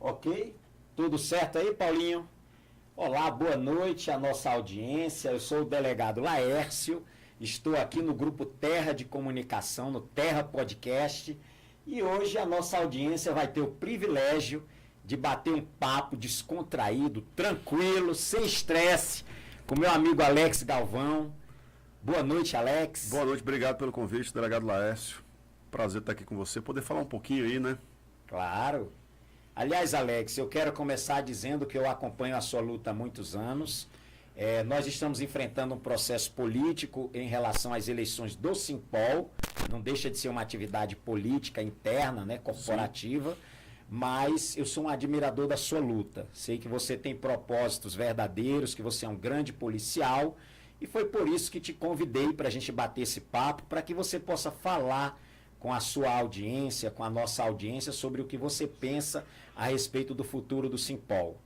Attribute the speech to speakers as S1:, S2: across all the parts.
S1: Ok? Tudo certo aí, Paulinho? Olá, boa noite à nossa audiência. Eu sou o delegado Laércio, estou aqui no grupo Terra de Comunicação, no Terra Podcast, e hoje a nossa audiência vai ter o privilégio de bater um papo descontraído, tranquilo, sem estresse, com meu amigo Alex Galvão. Boa noite, Alex.
S2: Boa noite, obrigado pelo convite, delegado Laércio. Prazer estar aqui com você, poder falar um pouquinho aí, né?
S1: Claro. Aliás, Alex, eu quero começar dizendo que eu acompanho a sua luta há muitos anos. Nós estamos enfrentando um processo político em relação às eleições do Simpol. Não deixa de ser uma atividade política interna, né, corporativa. Sim. Mas eu sou um admirador da sua luta. Sei que você tem propósitos verdadeiros, que você é um grande policial. E foi por isso que te convidei para a gente bater esse papo, para que você possa falar com a sua audiência, com a nossa audiência, sobre o que você pensa a respeito do futuro do Simpol.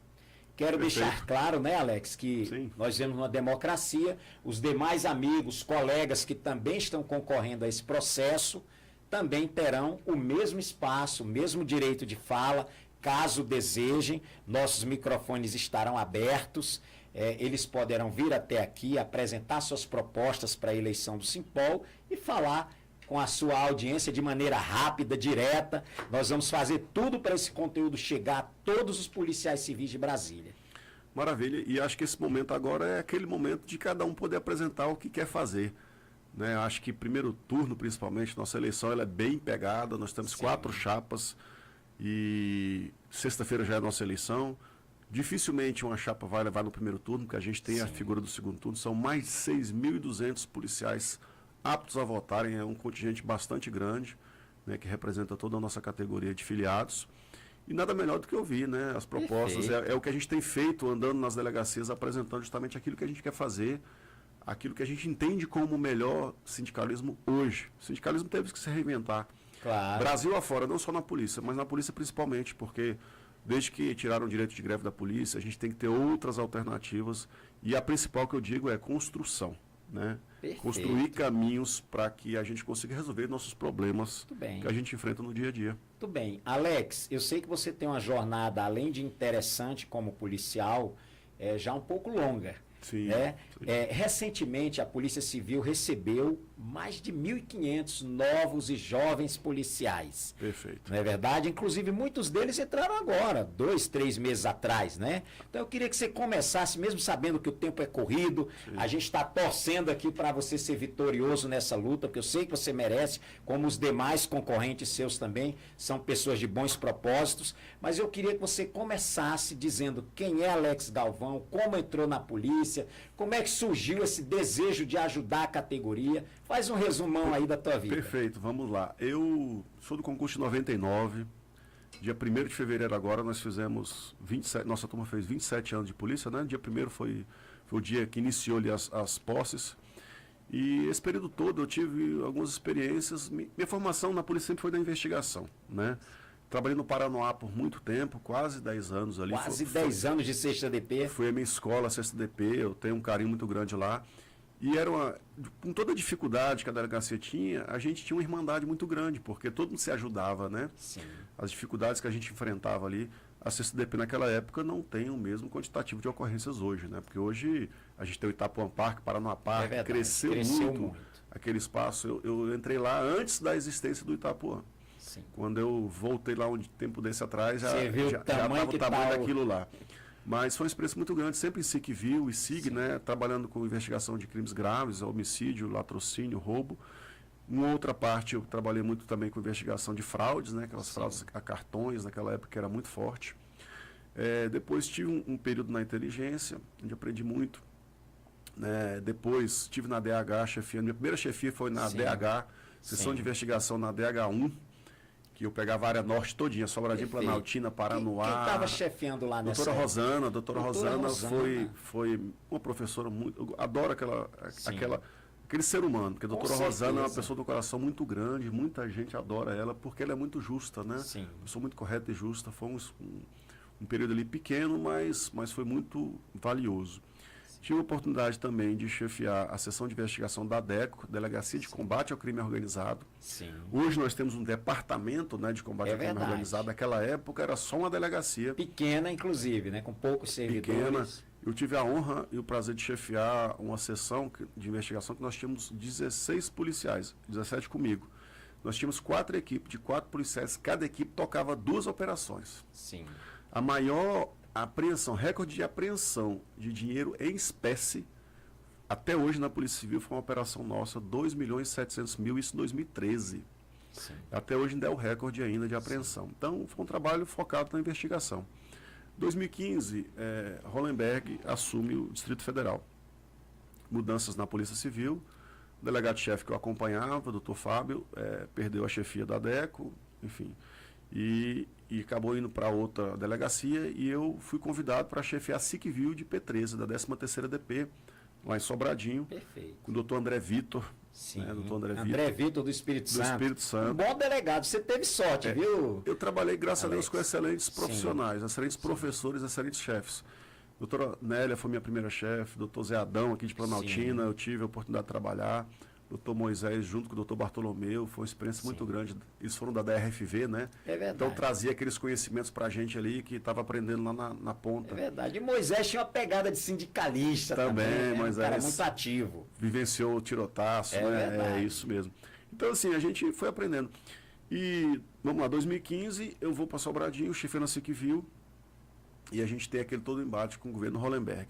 S1: Quero deixar claro, né, Alex, que Sim. Nós vivemos numa democracia, os demais amigos, colegas que também estão concorrendo a esse processo, também terão o mesmo espaço, o mesmo direito de fala, caso desejem. Nossos microfones estarão abertos, eles poderão vir até aqui, apresentar suas propostas para a eleição do Simpol e falar com a sua audiência de maneira rápida, direta. Nós vamos fazer tudo para esse conteúdo chegar a todos os policiais civis de Brasília.
S2: Maravilha, e acho que esse momento agora é aquele momento de cada um poder apresentar o que quer fazer. Né? Acho que primeiro turno, principalmente, nossa eleição ela é bem pegada, nós temos 4 chapas e sexta-feira já é a nossa eleição. Dificilmente uma chapa vai levar no primeiro turno, porque a gente tem a figura do segundo turno, são mais de 6.200 policiais aptos a votarem, é um contingente bastante grande, né, que representa toda a nossa categoria de filiados. E nada melhor do que ouvir, né, as propostas. É o que a gente tem feito, andando nas delegacias, apresentando justamente aquilo que a gente quer fazer, aquilo que a gente entende como o melhor sindicalismo hoje. O sindicalismo teve que se reinventar.
S1: Claro.
S2: Brasil afora, não só na polícia, mas na polícia principalmente, porque desde que tiraram o direito de greve da polícia, a gente tem que ter outras alternativas. E a principal que eu digo é construção. Né? Construir caminhos para que a gente consiga resolver nossos problemas que a gente enfrenta no dia a dia.
S1: Muito bem. Alex, eu sei que você tem uma jornada, além de interessante como policial, já um pouco longa.
S2: Sim,
S1: né?
S2: sim.
S1: Recentemente, a Polícia Civil recebeu mais de 1.500 novos e jovens policiais.
S2: Perfeito.
S1: Não é verdade? Inclusive, muitos deles entraram agora, 2, 3 meses atrás, né? Então, eu queria que você começasse, mesmo sabendo que o tempo é corrido, Sim. A gente está torcendo aqui para você ser vitorioso nessa luta, porque eu sei que você merece, como os demais concorrentes seus também, são pessoas de bons propósitos, mas eu queria que você começasse dizendo quem é Alex Galvão, como entrou na polícia, como é que surgiu esse desejo de ajudar a categoria. Faz um resumão aí da tua vida.
S2: Perfeito, vamos lá. Eu sou do concurso de 99, dia 1º de fevereiro agora nós fizemos 27, nossa turma fez 27 anos de polícia, né? Dia 1º foi o dia que iniciou ali as posses. E esse período todo eu tive algumas experiências. Minha formação na polícia sempre foi da investigação, né? Trabalhei no Paranoá por muito tempo, quase 10 anos ali.
S1: Quase 10 anos de 6ª DP.
S2: Foi a minha escola, 6ª DP, eu tenho um carinho muito grande lá. E com toda a dificuldade que a delegacia tinha, a gente tinha uma irmandade muito grande, porque todo mundo se ajudava, né?
S1: Sim.
S2: As dificuldades que a gente enfrentava ali, a 6ª DP naquela época não tem o mesmo quantitativo de ocorrências hoje, né? Porque hoje a gente tem o Itapuã Parque, Paranoá Parque, cresceu muito aquele espaço. Eu entrei lá antes da existência do Itapuã.
S1: Sim.
S2: Quando eu voltei lá um tempo desse atrás, já
S1: estava
S2: o tamanho daquilo lá. Mas foi uma experiência muito grande, sempre em SIC-Vil e SIG, né, trabalhando com investigação de crimes graves, homicídio, latrocínio, roubo. Em outra parte, eu trabalhei muito também com investigação de fraudes, né, aquelas fraudes a cartões, naquela época que era muito forte. Depois tive um período na inteligência, onde aprendi muito. Depois tive na DH, chefiando. Minha primeira chefia foi na DH, Seção de Investigação na DH1. Que eu pegava a área norte todinha, Sobradinho, Planaltina, Paranoá.
S1: Quem estava chefiando lá nessa
S2: época? Doutora Rosana foi uma professora muito... Eu adoro aquele ser humano, porque a doutora Rosana é uma pessoa do coração muito grande, muita gente adora ela, porque ela é muito justa, né?
S1: Sim.
S2: Uma pessoa muito correta e justa. Foi um período ali pequeno, mas foi muito valioso. Tive a oportunidade também de chefiar a seção de investigação da DECO, Delegacia de Combate ao Crime Organizado.
S1: Sim.
S2: Hoje nós temos um departamento, né, de combate ao crime organizado. Naquela época era só uma delegacia.
S1: Pequena, inclusive, né? Com poucos servidores.
S2: Pequena. Eu tive a honra e o prazer de chefiar uma sessão de investigação que nós tínhamos 16 policiais, 17 comigo. Nós tínhamos 4 equipes, de 4 policiais, cada equipe tocava 2 operações.
S1: Sim.
S2: A maior apreensão, recorde de apreensão de dinheiro em espécie, até hoje na Polícia Civil, foi uma operação nossa, 2.700.000, isso em 2013.
S1: Sim.
S2: Até hoje ainda é o recorde ainda de apreensão. Sim. Então, foi um trabalho focado na investigação. 2015, Hollenberg assume o Distrito Federal. Mudanças na Polícia Civil. O delegado-chefe que eu acompanhava, o doutor Fábio, perdeu a chefia da DECO, enfim, e acabou indo para outra delegacia, e eu fui convidado para chefiar a SICVIL de P13, da 13ª DP, lá em Sobradinho.
S1: Perfeito.
S2: Com o doutor André Vitor.
S1: Sim.
S2: Né, doutor
S1: André Vitor do Espírito Santo.
S2: Do Espírito Santo.
S1: Um bom delegado, você teve sorte, viu?
S2: Eu trabalhei, graças
S1: Alex.
S2: a Deus, com excelentes profissionais,
S1: Sim.
S2: excelentes professores, excelentes chefes. Doutora Nélia foi minha primeira chefe, doutor Zé Adão, aqui de Planaltina,
S1: Sim.
S2: eu tive a oportunidade de trabalhar. Doutor Moisés, junto com o doutor Bartolomeu, foi uma experiência muito grande. Eles foram da DRFV, né?
S1: É verdade.
S2: Então trazia aqueles conhecimentos para a gente ali que estava aprendendo lá na ponta.
S1: É verdade. E Moisés tinha uma pegada de sindicalista também, né?
S2: Moisés.
S1: Um cara muito ativo.
S2: Vivenciou o tirotaço, né?
S1: Verdade.
S2: É isso mesmo. Então, assim, a gente foi aprendendo. E, vamos lá, 2015, eu vou para Sobradinho, chefe na SICVIL, e a gente tem aquele todo embate com o governo Hollenberg.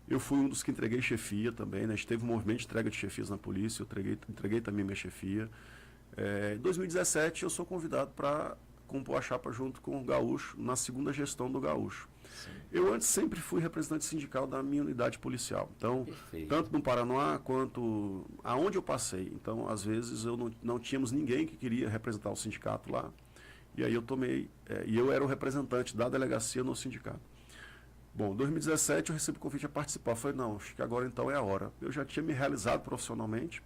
S2: Eu fui um dos que entreguei chefia também, né? A gente teve um movimento de entrega de chefias na polícia, eu entreguei também minha chefia. Em 2017, eu sou convidado para compor a chapa junto com o Gaúcho, na segunda gestão do Gaúcho.
S1: Sim.
S2: Eu antes sempre fui representante sindical da minha unidade policial. Então,
S1: Perfeito.
S2: tanto no Paraná quanto aonde eu passei. Então, às vezes, eu não tínhamos ninguém que queria representar o sindicato lá. E aí eu tomei, e eu era o representante da delegacia no sindicato. Bom, em 2017 eu recebi o convite a participar. Eu falei, não, acho que agora então é a hora. Eu já tinha me realizado profissionalmente.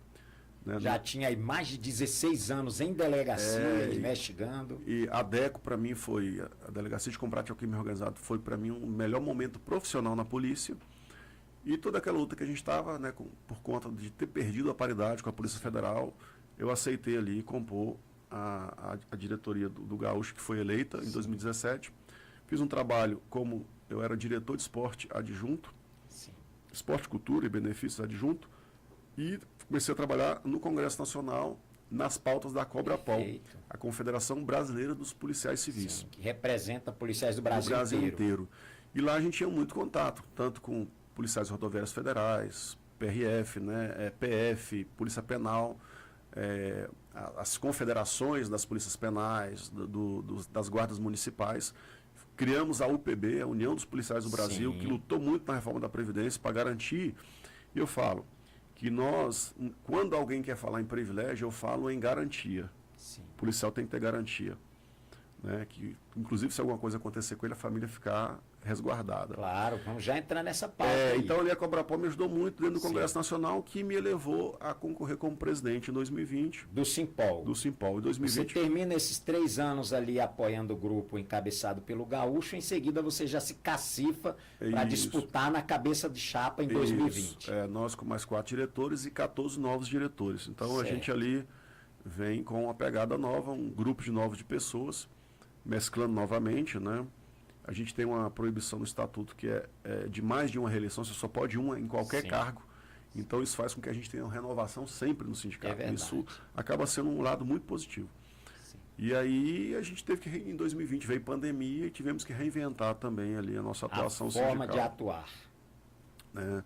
S2: Né,
S1: Já tinha aí mais de 16 anos em delegacia, investigando.
S2: E a DECO, para mim, foi, a Delegacia de Combate ao Crime Organizado, foi para mim um melhor momento profissional na polícia. E toda aquela luta que a gente estava, né, por conta de ter perdido a paridade com a Polícia Federal, eu aceitei ali compor a diretoria do Gaúcho, que foi eleita em 2017. Fiz um trabalho como eu era diretor de esporte adjunto,
S1: Sim.
S2: esporte, cultura e benefícios adjunto, e comecei a trabalhar no Congresso Nacional nas pautas da COBRAPOL,
S1: Perfeito.
S2: a Confederação Brasileira dos Policiais Civis.
S1: Sim, que representa policiais do Brasil,
S2: inteiro. E lá a gente tinha muito contato, tanto com policiais rodoviários federais, PRF, né, PF, Polícia Penal, as confederações das polícias penais, das guardas municipais. Criamos a UPB, a União dos Policiais do Brasil,
S1: Sim.
S2: que lutou muito na reforma da Previdência para garantir. E eu falo que nós, quando alguém quer falar em privilégio, eu falo em garantia.
S1: Sim.
S2: O policial tem que ter garantia. Né? Que, inclusive, se alguma coisa acontecer com ele, a família ficar resguardada.
S1: Claro, vamos já entrar nessa pauta aí.
S2: Então, ali a COBRAPOL me ajudou muito dentro do
S1: Sim.
S2: Congresso Nacional, que me elevou a concorrer como presidente em 2020.
S1: Do Simpol.
S2: Do Simpol. Em
S1: Você
S2: 2020.
S1: termina esses 3 anos ali apoiando o grupo encabeçado pelo Gaúcho, em seguida você já se cacifa para
S2: Isso.
S1: disputar na cabeça de chapa em 2020.
S2: Isso. Nós com mais 4 diretores e 14 novos diretores. Então,
S1: Certo.
S2: a gente ali vem com uma pegada nova, um grupo de pessoas, mesclando novamente, né? A gente tem uma proibição no estatuto que é de mais de uma reeleição, você só pode uma em qualquer
S1: Sim.
S2: cargo. Então isso faz com que a gente tenha uma renovação sempre no sindicato.
S1: verdade.
S2: Isso acaba sendo um lado muito positivo.
S1: Sim.
S2: E aí a gente teve que, em 2020, veio pandemia e tivemos que reinventar também ali a nossa atuação
S1: A forma
S2: sindical.
S1: de atuar.
S2: Né?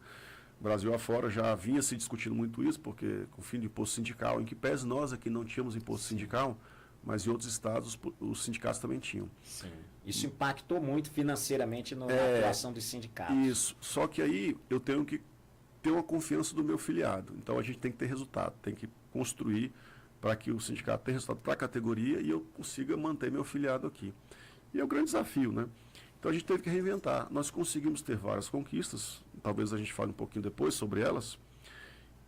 S2: Brasil afora já vinha se discutindo muito isso, porque com o fim do imposto sindical, em que pese nós aqui não tínhamos imposto sindical, mas em outros estados os sindicatos também tinham.
S1: Sim. Isso impactou muito financeiramente na atuação dos sindicatos.
S2: Isso. Só que aí eu tenho que ter uma confiança do meu filiado. Então a gente tem que ter resultado, tem que construir para que o sindicato tenha resultado para a categoria e eu consiga manter meu filiado aqui. E é um grande desafio, né? Então a gente teve que reinventar. Nós conseguimos ter várias conquistas, talvez a gente fale um pouquinho depois sobre elas.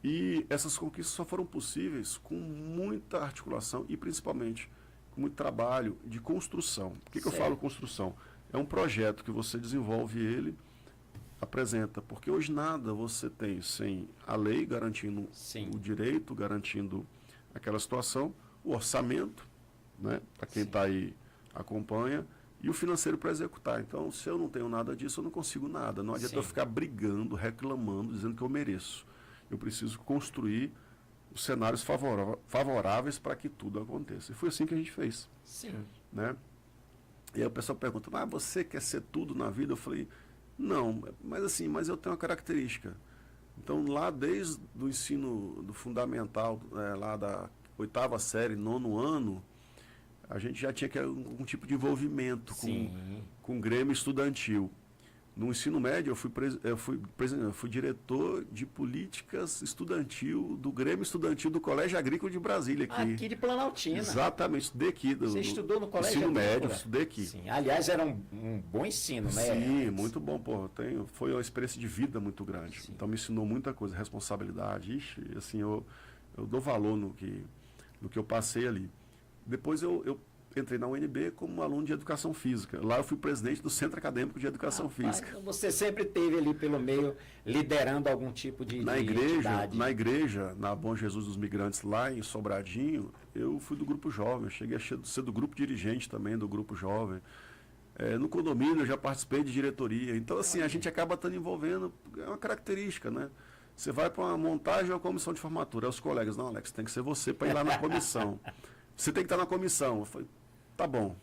S2: E essas conquistas só foram possíveis com muita articulação e principalmente com muito trabalho de construção. Por que eu falo construção? É um projeto que você desenvolve ele apresenta, porque hoje nada você tem sem a lei garantindo
S1: Sim.
S2: o direito, garantindo aquela situação, o orçamento, né, para quem
S1: Sim.
S2: está aí acompanha, e o financeiro para executar. Então, se eu não tenho nada disso, eu não consigo nada. Não adianta
S1: Sim.
S2: eu ficar brigando, reclamando, dizendo que eu mereço. Eu preciso construir os cenários favoráveis para que tudo aconteça. E foi assim que a gente fez.
S1: Sim.
S2: Né? E aí o pessoal pergunta, mas você quer ser tudo na vida? Eu falei, não, mas eu tenho uma característica. Então, lá desde o ensino do fundamental, lá da 8ª série, 9º ano, a gente já tinha algum tipo de envolvimento com o Grêmio estudantil. No ensino médio, eu fui diretor de políticas estudantil do Grêmio Estudantil do Colégio Agrícola de Brasília.
S1: Aqui de Planaltina.
S2: Exatamente, estudei aqui.
S1: Você estudou no Colégio
S2: Ensino
S1: Agrícola?
S2: médio, estudei aqui.
S1: Sim, aliás, era um bom ensino, né?
S2: Sim, muito bom. Pô, foi uma experiência de vida muito grande.
S1: Sim.
S2: Então, me ensinou muita coisa, responsabilidade. Ixi, assim, eu dou valor no que eu passei ali. Depois eu entrei na UNB como aluno de Educação Física. Lá eu fui presidente do Centro Acadêmico de Educação Física.
S1: Então você sempre esteve ali pelo meio, liderando algum tipo de entidade.
S2: Na igreja, na Bom Jesus dos Migrantes, lá em Sobradinho, eu fui do Grupo Jovem. Eu cheguei a ser do Grupo Dirigente também, do Grupo Jovem. No condomínio eu já participei de diretoria. Então, assim, a gente acaba estando envolvendo, é uma característica, né? Você vai para uma montagem ou uma comissão de formatura. Aí os colegas, não, Alex, tem que ser você para ir lá na comissão. Você tem que estar na comissão. Eu falei, tá bom.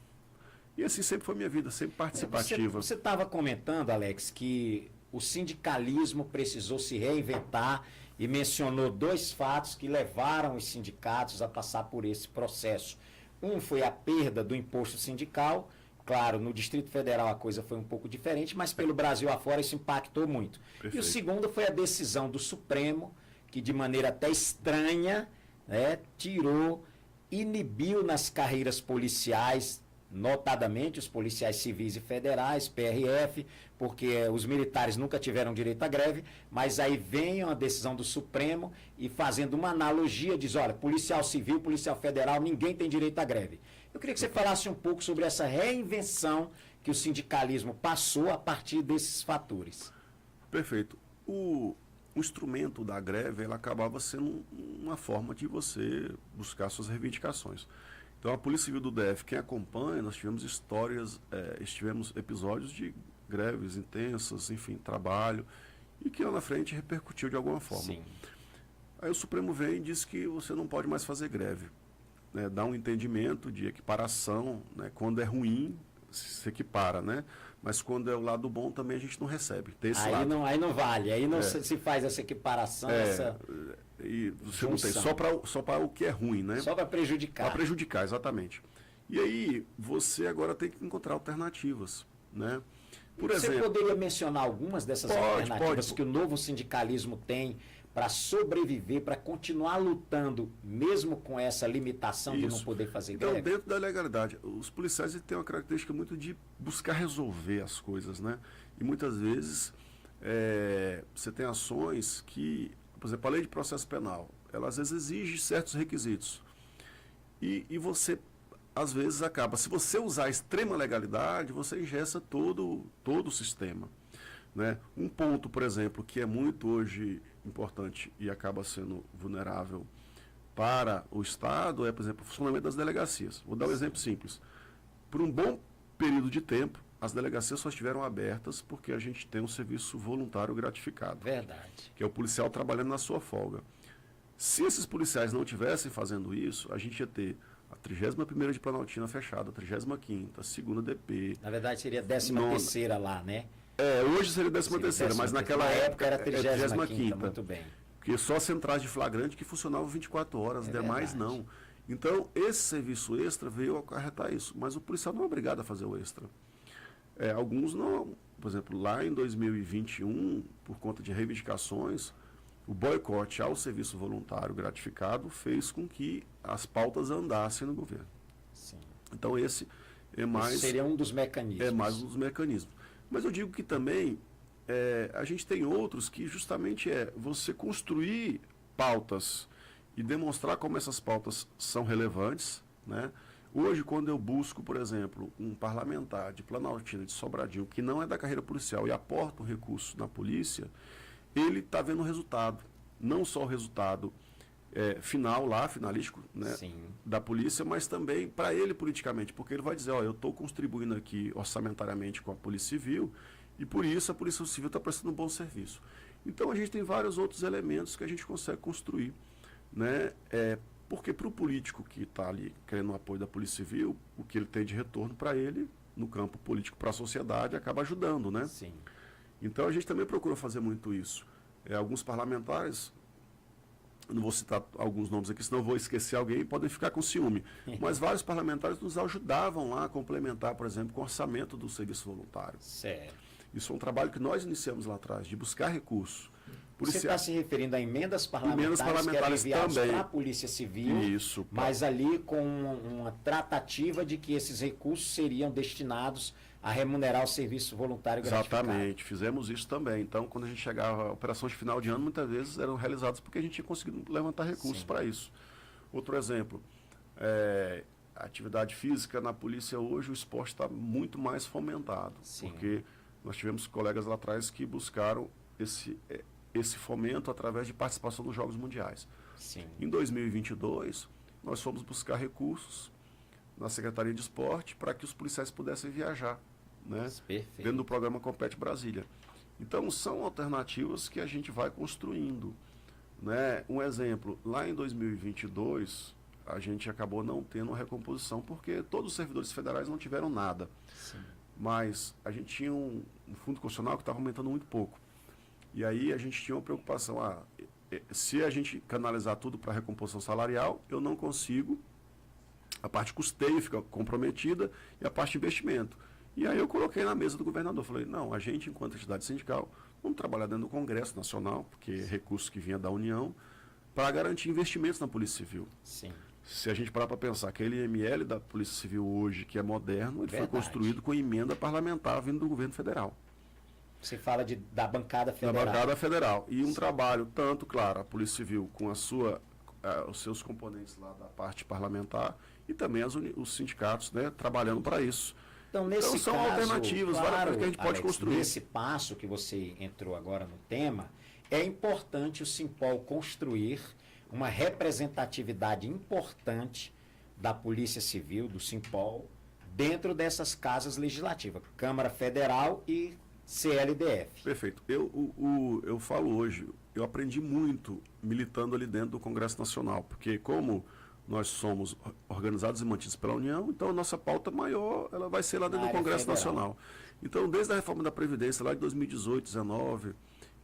S2: E assim sempre foi minha vida, sempre participativa.
S1: Você estava comentando, Alex, que o sindicalismo precisou se reinventar e mencionou 2 fatos que levaram os sindicatos a passar por esse processo. Um foi a perda do imposto sindical. Claro, no Distrito Federal a coisa foi um pouco diferente, mas pelo Brasil afora isso impactou muito.
S2: Perfeito.
S1: E o segundo foi a decisão do Supremo, que de maneira até estranha, né, inibiu nas carreiras policiais, notadamente os policiais civis e federais, PRF, porque os militares nunca tiveram direito à greve, mas aí vem a decisão do Supremo e fazendo uma analogia, diz, olha, policial civil, policial federal, ninguém tem direito à greve. Eu queria que você falasse um pouco sobre essa reinvenção que o sindicalismo passou a partir desses fatores.
S2: Perfeito. O instrumento da greve, ela acabava sendo uma forma de você buscar suas reivindicações. Então, a Polícia Civil do DF, quem acompanha, nós tivemos tivemos episódios de greves intensas, enfim, trabalho, e que lá na frente repercutiu de alguma forma.
S1: Sim.
S2: Aí o Supremo vem e diz que você não pode mais fazer greve. Né? Dá um entendimento de equiparação, né? Quando é ruim, se equipara, né? Mas quando é o lado bom, também a gente não recebe. Tem esse lado.
S1: Aí não vale, aí não se faz essa equiparação,
S2: e você
S1: junção.
S2: não tem, só para o que é ruim, né?
S1: Só para prejudicar.
S2: Para prejudicar, exatamente. E aí, você agora tem que encontrar alternativas, né? Por exemplo,
S1: você poderia mencionar algumas dessas alternativas que o novo sindicalismo tem para sobreviver, para continuar lutando, mesmo com essa limitação de não poder fazer greve?
S2: Então, dentro da legalidade, os policiais têm uma característica muito de buscar resolver as coisas, né? E muitas vezes você tem ações que, por exemplo, a lei de processo penal, ela às vezes exige certos requisitos. E você, às vezes, acaba, se você usar a extrema legalidade, você engessa todo o sistema. Né? Um ponto, por exemplo, que é muito hoje importante e acaba sendo vulnerável para o Estado é, por exemplo, o funcionamento das delegacias. Vou dar um exemplo simples. Por um bom período de tempo, as delegacias só estiveram abertas porque a gente tem um serviço voluntário gratificado.
S1: Verdade.
S2: Que é o policial trabalhando na sua folga. Se esses policiais não estivessem fazendo isso, a gente ia ter a 31ª de Planaltina fechada, a 35ª, a 2ª DP.
S1: Na verdade seria 13ª lá, né?
S2: Hoje seria 13ª, mas naquela época era 35ª.
S1: Muito bem.
S2: Porque só centrais de flagrante que funcionavam 24 horas, demais não. Então, esse serviço extra veio acarretar isso. Mas o policial não é obrigado a fazer o extra. Alguns não. Por exemplo, lá em 2021, por conta de reivindicações, o boicote ao serviço voluntário gratificado fez com que as pautas andassem no governo.
S1: Sim.
S2: Então, esse é mais...
S1: Esse seria um dos mecanismos.
S2: É mais um dos mecanismos. Mas eu digo que também a gente tem outros que justamente você construir pautas e demonstrar como essas pautas são relevantes, né? Hoje, quando eu busco, por exemplo, um parlamentar de Planaltina, de Sobradinho, que não é da carreira policial e aporta um recurso na polícia, ele está vendo o resultado. Não só o resultado final lá, finalístico, né, da polícia, mas também para ele politicamente, porque ele vai dizer, ó, eu estou contribuindo aqui orçamentariamente com a Polícia Civil e por isso a Polícia Civil está prestando um bom serviço. Então a gente tem vários outros elementos que a gente consegue construir, né, porque para o político que está ali querendo o apoio da Polícia Civil, o que ele tem de retorno para ele, no campo político para a sociedade, acaba ajudando, né?
S1: Sim.
S2: Então a gente também procura fazer muito isso. Alguns parlamentares, não vou citar alguns nomes aqui, senão vou esquecer alguém e podem ficar com ciúme. Mas vários parlamentares nos ajudavam lá a complementar, por exemplo, com o orçamento do serviço voluntário.
S1: Certo.
S2: Isso é um trabalho que nós iniciamos lá atrás, de buscar recursos.
S1: Você está se referindo a emendas parlamentares que eram enviadas para a Polícia Civil,
S2: isso,
S1: mas ali com uma tratativa de que esses recursos seriam destinados a remunerar o serviço voluntário gratificado.
S2: Exatamente, fizemos isso também. Então, quando a gente chegava a operações de final de ano, muitas vezes eram realizadas porque a gente tinha conseguido levantar recursos para isso. Outro exemplo, a atividade física na polícia hoje, o esporte está muito mais fomentado. Sim. Porque nós tivemos colegas lá atrás que buscaram esse fomento através de participação nos Jogos Mundiais.
S1: Sim.
S2: Em 2022, nós fomos buscar recursos na Secretaria de Esporte para que os policiais pudessem viajar, né? Dentro do programa Compete Brasília. Então, são alternativas que a gente vai construindo, né? Um exemplo, lá em 2022, a gente acabou não tendo uma recomposição, porque todos os servidores federais não tiveram nada.
S1: Sim.
S2: Mas a gente tinha um fundo constitucional que estava aumentando muito pouco. E aí a gente tinha uma preocupação, se a gente canalizar tudo para recomposição salarial, eu não consigo, a parte custeio fica comprometida e a parte de investimento. E aí eu coloquei na mesa do governador, falei, não, a gente, enquanto entidade sindical, vamos trabalhar dentro do Congresso Nacional, porque recursos que vinha da União, para garantir investimentos na Polícia Civil.
S1: Sim.
S2: Se a gente parar para pensar, aquele IML da Polícia Civil hoje, que é moderno, ele foi construído com emenda parlamentar vindo do governo federal.
S1: Você fala da bancada federal.
S2: Da bancada federal. E um trabalho, tanto, claro, a Polícia Civil com os seus componentes lá da parte parlamentar e também os sindicatos, né, trabalhando para isso.
S1: Então,
S2: são
S1: caso,
S2: alternativas,
S1: claro,
S2: várias coisas que a gente pode construir.
S1: Nesse passo que você entrou agora no tema, é importante o Simpol construir uma representatividade importante da Polícia Civil, do Simpol, dentro dessas casas legislativas, Câmara Federal e CLDF.
S2: Perfeito. Eu falo hoje, eu aprendi muito militando ali dentro do Congresso Nacional, porque como nós somos organizados e mantidos pela União, então a nossa pauta maior ela vai ser lá dentro do Congresso Nacional. Então, desde a reforma da Previdência, lá de 2018, 2019,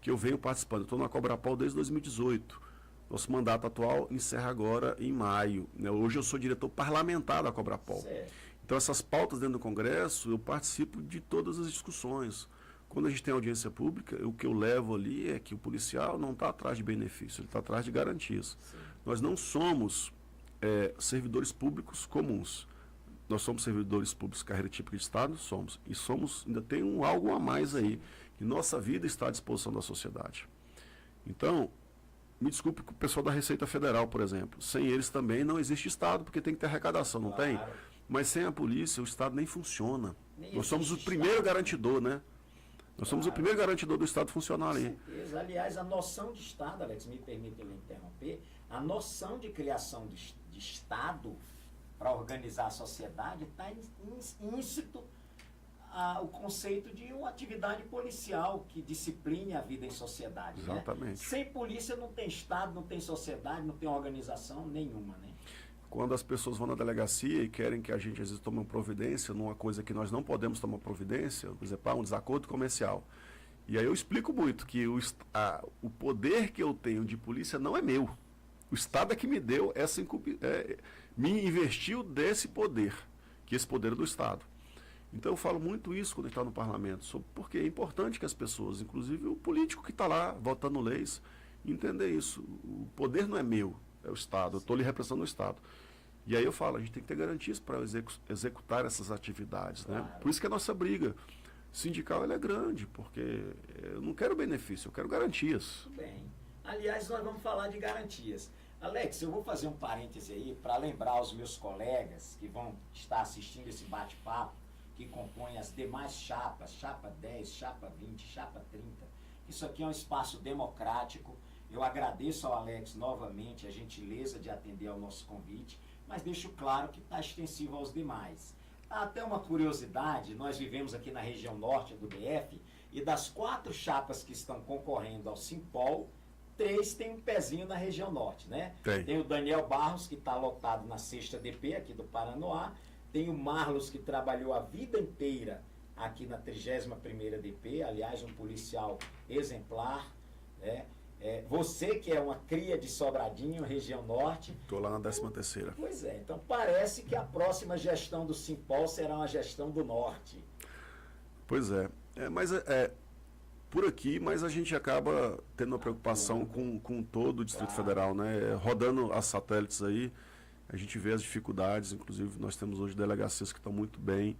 S2: que eu venho participando, eu estou na Cobrapol desde 2018. Nosso mandato atual encerra agora em maio. Hoje eu sou diretor parlamentar da Cobrapol.
S1: Certo.
S2: Então, essas pautas dentro do Congresso, eu participo de todas as discussões. Quando a gente tem audiência pública, o que eu levo ali é que o policial não está atrás de benefício, ele está atrás de garantias. Sim. Nós não somos servidores públicos comuns. Nós somos servidores públicos carreira típica de Estado, somos. E ainda tem algo a mais aí, que nossa vida está à disposição da sociedade. Então, me desculpe com o pessoal da Receita Federal, por exemplo. Sem eles também não existe Estado, porque tem que ter arrecadação, não tem? Mas sem a polícia, o Estado nem funciona. Nós somos o primeiro garantidor, né? Nós somos o primeiro garantidor do Estado funcionar ali.
S1: Com certeza. Aliás, a noção de Estado, Alex, me permite me interromper, a noção de criação de Estado para organizar a sociedade está íncito o conceito de uma atividade policial que discipline a vida em sociedade.
S2: Exatamente.
S1: Né? Sem polícia não tem Estado, não tem sociedade, não tem organização nenhuma, né?
S2: Quando as pessoas vão na delegacia e querem que a gente, às vezes, tome uma providência numa coisa que nós não podemos tomar providência, por exemplo, um desacordo comercial. E aí eu explico muito que o poder que eu tenho de polícia não é meu. O Estado é que me deu me investiu desse poder, que esse poder é do Estado. Então eu falo muito isso quando está no parlamento, porque é importante que as pessoas, inclusive o político que está lá votando leis, entender isso. O poder não é meu, é o Estado, eu estou lhe representando o Estado. E aí eu falo, a gente tem que ter garantias para executar essas atividades. Claro. Né? Por isso que a nossa briga sindical ela é grande, porque eu não quero benefício, eu quero garantias.
S1: Muito bem. Aliás, nós vamos falar de garantias. Alex, eu vou fazer um parêntese aí para lembrar aos meus colegas que vão estar assistindo esse bate-papo, que compõem as demais chapas, chapa 10, chapa 20, chapa 30. Isso aqui é um espaço democrático. Eu agradeço ao Alex novamente a gentileza de atender ao nosso convite, mas deixo claro que está extensivo aos demais. Até uma curiosidade, nós vivemos aqui na região norte do DF e das 4 chapas que estão concorrendo ao Simpol, 3 tem um pezinho na região norte, né? Tem o Daniel Barros, que está lotado na 6ª DP aqui do Paranoá, tem o Marlos, que trabalhou a vida inteira aqui na 31ª DP, aliás, um policial exemplar, né? Você que é uma cria de Sobradinho, região norte.
S2: Estou lá na 13ª.
S1: Pois é, então parece que a próxima gestão do Simpol será uma gestão do norte.
S2: Pois é, mas por aqui, mas a gente acaba tendo uma preocupação com todo o Distrito Federal, né? Rodando as satélites aí, a gente vê as dificuldades, inclusive nós temos hoje delegacias que estão muito bem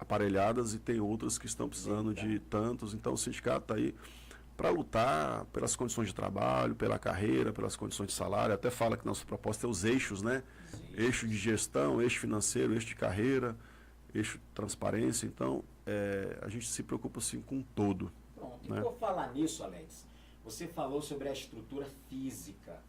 S2: aparelhadas e tem outras que estão precisando de tantos, então o sindicato está aí para lutar pelas condições de trabalho, pela carreira, pelas condições de salário. Até fala que nossa proposta é os eixos, né? Eixo de gestão, eixo financeiro, eixo de carreira, eixo de transparência. Então, a gente se preocupa assim com todo.
S1: Pronto,
S2: né?
S1: E por falar nisso, Alex, você falou sobre a estrutura física.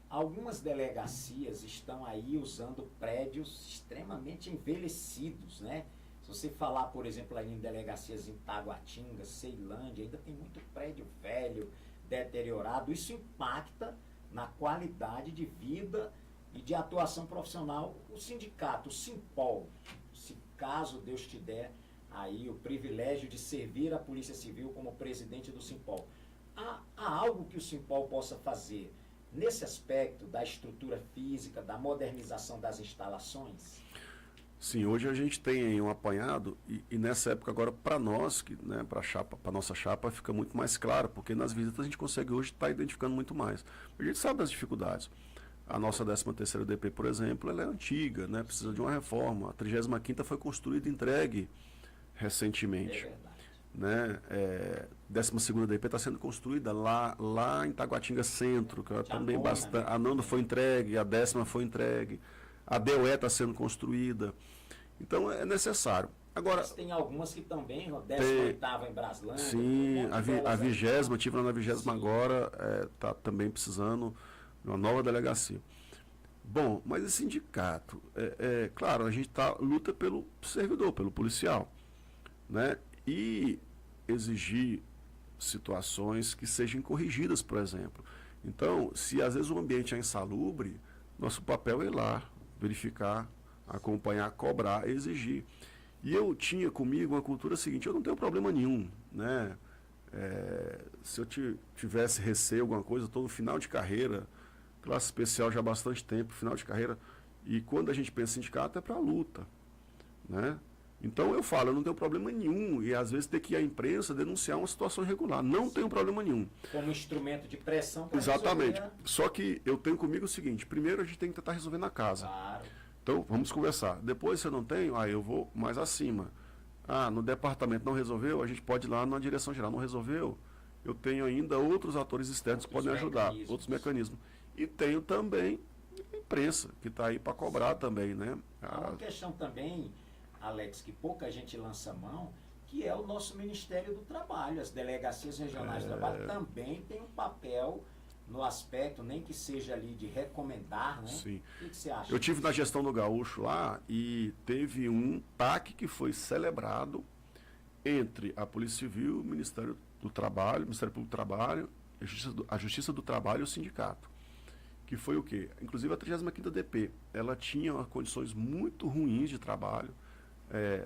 S1: Algumas delegacias estão aí usando prédios extremamente envelhecidos, né? Se você falar, por exemplo, aí em delegacias em Taguatinga, Ceilândia, ainda tem muito prédio velho, deteriorado. Isso impacta na qualidade de vida e de atuação profissional. O sindicato, o Simpol, se caso Deus te der aí o privilégio de servir a Polícia Civil como presidente do Simpol, há algo que o Simpol possa fazer nesse aspecto da estrutura física, da modernização das instalações?
S2: Sim, hoje a gente tem um apanhado e nessa época agora para nós, né, para nossa chapa fica muito mais claro, porque nas visitas a gente consegue hoje estar identificando muito mais. A gente sabe das dificuldades. A nossa 13ª DP, por exemplo, ela é antiga, né, precisa de uma reforma. A 35ª foi construída e entregue recentemente.
S1: É verdade.
S2: Né? 12ª DP está sendo construída lá em Taguatinga Centro, que também bastante. A 9ª foi entregue, a 10ª foi entregue. A DOE está sendo construída. Então é necessário. Agora,
S1: mas tem algumas que também, a 18ª em Braslândia.
S2: Sim, a 20ª, tive lá na 20ª agora, está também precisando de uma nova delegacia. Bom, mas esse sindicato, claro, a gente luta pelo servidor, pelo policial, né? E exigir situações que sejam corrigidas, por exemplo. Então, se às vezes o ambiente é insalubre, nosso papel é ir lá, verificar, acompanhar, cobrar, exigir. E eu tinha comigo uma cultura seguinte, eu não tenho problema nenhum, né? Se eu tivesse receio alguma coisa, eu estou no final de carreira, classe especial já há bastante tempo, final de carreira, e quando a gente pensa em sindicato é para a luta, né? Então eu falo, eu não tenho problema nenhum, e às vezes ter que ir à imprensa denunciar uma situação irregular, não tenho problema nenhum.
S1: Como instrumento de pressão para
S2: Exatamente.
S1: resolver.
S2: Só que eu tenho comigo o seguinte, primeiro a gente tem que tentar resolver na casa.
S1: Claro.
S2: Então, vamos conversar. Depois, se eu não tenho, eu vou mais acima. No departamento não resolveu, a gente pode ir lá na direção geral. Não resolveu, eu tenho ainda outros atores externos que podem ajudar, outros mecanismos. E tenho também a imprensa, que está aí para cobrar também, né?
S1: Há uma questão também, Alex, que pouca gente lança mão, que é o nosso Ministério do Trabalho. As delegacias regionais do trabalho também têm um papel no aspecto, nem que seja ali de recomendar, né?
S2: Sim.
S1: O que você acha?
S2: Eu tive na gestão do Gaúcho lá e teve um PAC que foi celebrado entre a Polícia Civil, o Ministério do Trabalho, o Ministério Público do Trabalho, a Justiça do Trabalho e o sindicato. Que foi o quê? Inclusive a 35ª DP, ela tinha condições muito ruins de trabalho,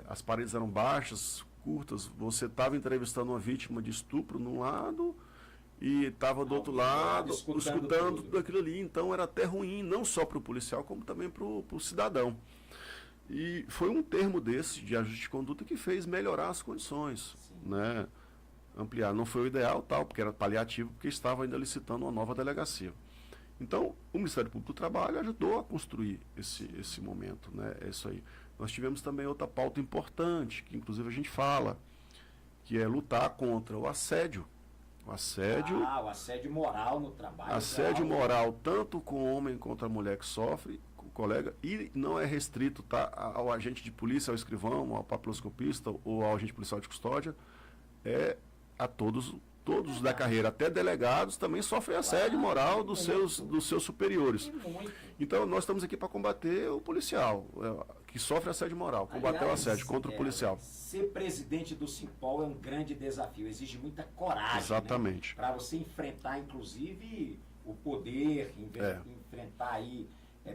S2: as paredes eram baixas, curtas, você estava entrevistando uma vítima de estupro num lado e estava do outro lado, escutando tudo aquilo ali. Então era até ruim, não só para o policial, como também para o cidadão. E foi um termo desse, de ajuste de conduta, que fez melhorar as condições, né? Ampliar. Não foi o ideal, porque era paliativo, porque estava ainda licitando uma nova delegacia. Então, o Ministério Público do Trabalho ajudou a construir esse momento, né? É isso aí. Nós tivemos também outra pauta importante, que inclusive a gente fala, que é lutar contra o assédio, O assédio,
S1: o assédio moral no trabalho.
S2: assédio moral, tanto com o homem contra a mulher que sofre, com o colega, e não é restrito, tá, ao agente de polícia, ao escrivão, ao papiloscopista ou ao agente policial de custódia, é a todos da carreira, até delegados também sofrem assédio moral dos seus superiores. Então nós estamos aqui para combater o policial, que sofre assédio moral, combater o assédio contra o policial.
S1: Ser presidente do Simpol é um grande desafio, exige muita coragem.
S2: Exatamente.
S1: Para você enfrentar, inclusive, o poder, enfrentar aí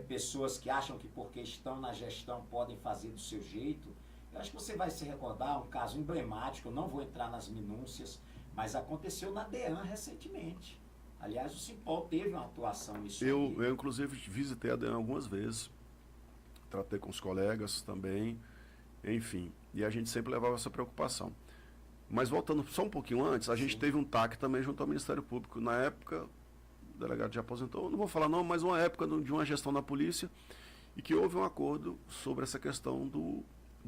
S1: pessoas que acham que porque estão na gestão podem fazer do seu jeito. Eu acho que você vai se recordar um caso emblemático, eu não vou entrar nas minúcias, mas aconteceu na DEAN recentemente. Aliás, o Simpol teve uma atuação nisso.
S2: Eu inclusive, visitei a DEAN algumas vezes, tratei com os colegas também, enfim, e a gente sempre levava essa preocupação. Mas voltando só um pouquinho antes, a gente teve um TAC também junto ao Ministério Público. Na época, o delegado já aposentou, não vou falar não, mas uma época de uma gestão da polícia, e que houve um acordo sobre essa questão do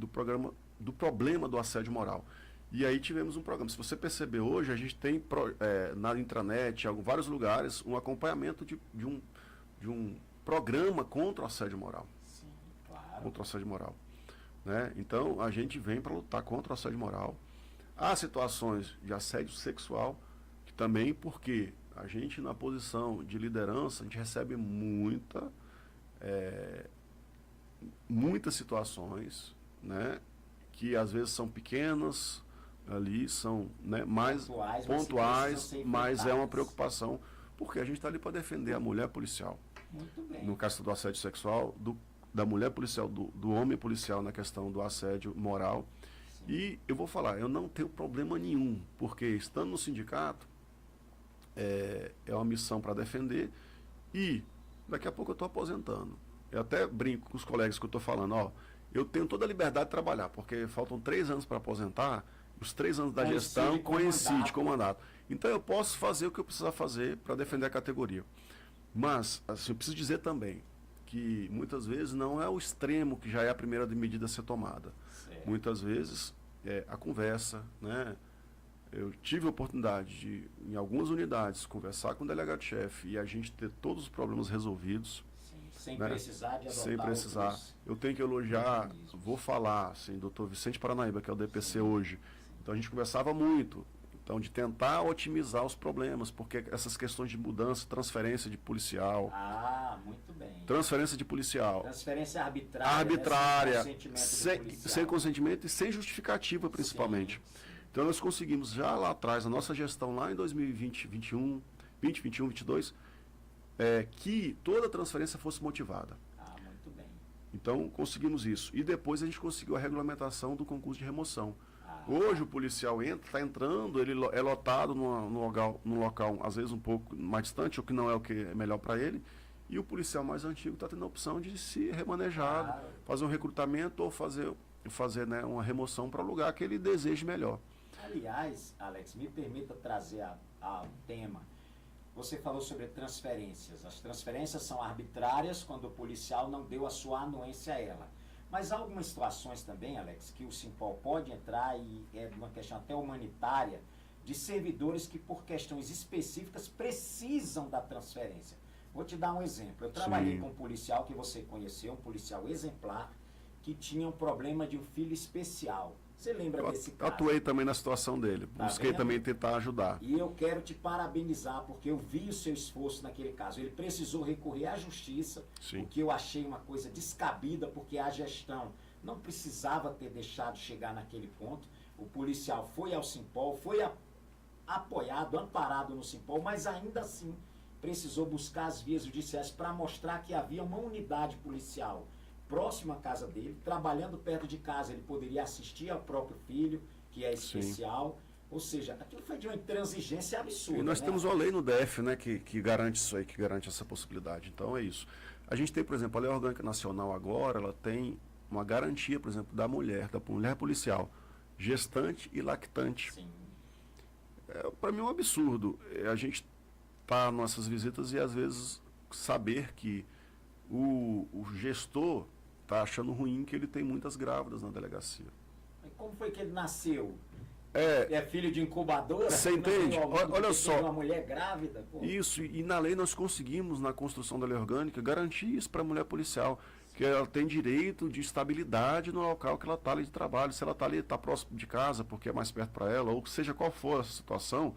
S2: problema do assédio moral. E aí tivemos um programa. Se você perceber hoje, a gente tem na intranet, em vários lugares, um acompanhamento de um programa contra o assédio moral.
S1: Sim, claro.
S2: Contra o assédio moral. Né? Então, a gente vem para lutar contra o assédio moral. Há situações de assédio sexual, que também porque a gente, na posição de liderança, a gente recebe muitas situações, né, que às vezes são pequenas, ali são, né, mais pontuais, mas é uma preocupação, porque a gente está ali para defender a mulher policial.
S1: Muito bem.
S2: No caso do assédio sexual, da mulher policial, do homem policial na questão do assédio moral. Sim. E eu vou falar, eu não tenho problema nenhum, porque estando no sindicato, é uma missão para defender, e daqui a pouco eu estou aposentando. Eu até brinco com os colegas que eu estou falando, ó, eu tenho toda a liberdade de trabalhar, porque faltam 3 anos para aposentar, os 3 anos da gestão coincide com o mandato. Então eu posso fazer o que eu precisar fazer para defender a categoria. Mas, assim, eu preciso dizer também que muitas vezes não é o extremo que já é a primeira medida a ser tomada. Certo. Muitas vezes a conversa, né? Eu tive a oportunidade de, em algumas unidades, conversar com o delegado-chefe e a gente ter todos os problemas resolvidos.
S1: Sem
S2: né?
S1: Precisar de adotar
S2: Sem precisar. Outros... Eu tenho que elogiar, vou falar, assim, doutor Vicente Paranaíba, que é o DPC hoje. Então a gente conversava muito, então de tentar otimizar os problemas, porque essas questões de mudança, transferência de policial.
S1: Muito bem.
S2: Transferência de policial.
S1: Transferência arbitrária.
S2: Arbitrária,
S1: sem
S2: consentimento e sem justificativa, principalmente. Sim. Então nós conseguimos já lá atrás, a nossa gestão lá em 2020, 2021, 2022, que toda transferência fosse motivada.
S1: Muito bem.
S2: Então conseguimos isso. E depois a gente conseguiu a regulamentação do concurso de remoção. Hoje o policial está entrando, ele é lotado num local, às vezes um pouco mais distante, o que não é o que é melhor para ele, e o policial mais antigo está tendo a opção de se remanejar, fazer um recrutamento ou fazer né, uma remoção para o lugar que ele deseje melhor.
S1: Aliás, Alex, me permita trazer ao tema. Você falou sobre transferências. As transferências são arbitrárias quando o policial não deu a sua anuência a ela. Mas há algumas situações também, Alex, que o Simpol pode entrar, e é uma questão até humanitária, de servidores que por questões específicas precisam da transferência. Vou te dar um exemplo. Eu trabalhei com um policial que você conheceu, um policial exemplar, que tinha um problema de um filho especial. Você lembra desse caso?
S2: Atuei também na situação dele, busquei também tentar ajudar.
S1: E eu quero te parabenizar, porque eu vi o seu esforço naquele caso. Ele precisou recorrer à justiça, o que eu achei uma coisa descabida, porque a gestão não precisava ter deixado chegar naquele ponto. O policial foi ao Simpol, foi apoiado, amparado no Simpol, mas ainda assim precisou buscar as vias judiciais para mostrar que havia uma unidade policial próximo à casa dele, trabalhando perto de casa, ele poderia assistir ao próprio filho, que é especial. Ou seja, aquilo foi de uma intransigência absurda.
S2: E nós temos uma lei no DF, né, que garante isso aí, que garante essa possibilidade. Então é isso. A gente tem, por exemplo, a Lei Orgânica Nacional agora, ela tem uma garantia, por exemplo, da mulher policial, gestante e lactante.
S1: Sim.
S2: Para mim é um absurdo. A gente tá nessas visitas e às vezes saber que o gestor está achando ruim que ele tem muitas grávidas na delegacia.
S1: E como foi que ele nasceu? é filho de incubadora.
S2: Você entende? Olha só.
S1: Uma mulher grávida. Pô.
S2: Isso, e na lei nós conseguimos, na construção da lei orgânica, garantir isso para a mulher policial, que ela tem direito de estabilidade no local que ela está ali de trabalho. Se ela está ali, está próximo de casa, porque é mais perto para ela, ou seja qual for a situação,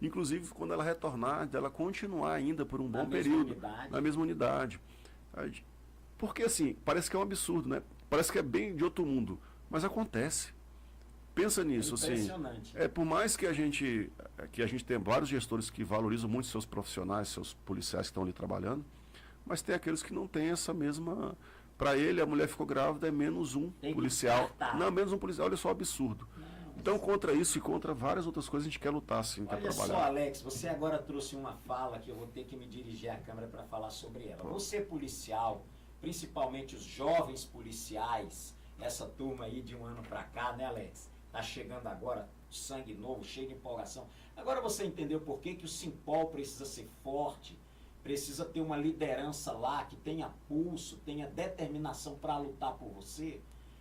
S2: inclusive quando ela retornar, dela continuar ainda por um bom período na mesma unidade. Porque assim, parece que é um absurdo, né? Parece que é bem de outro mundo, mas acontece. Pensa nisso, assim. Por mais que a gente tenha vários gestores que valorizam muito seus profissionais, seus policiais que estão ali trabalhando, mas tem aqueles que não têm essa mesma. Para ele, a mulher ficou grávida, é menos um policial. Não, menos um policial, olha só o absurdo. Então, contra isso e contra várias outras coisas, a gente quer lutar, sim, quer trabalhar.
S1: Olha só, Alex, você agora trouxe uma fala que eu vou ter que me dirigir à câmera para falar sobre ela. Você, policial, principalmente os jovens policiais, essa turma aí de um ano para cá, né, Alex? Tá chegando agora, sangue novo, cheio de empolgação. Agora você entendeu por que o Simpol precisa ser forte, precisa ter uma liderança lá que tenha pulso, tenha determinação para lutar por você?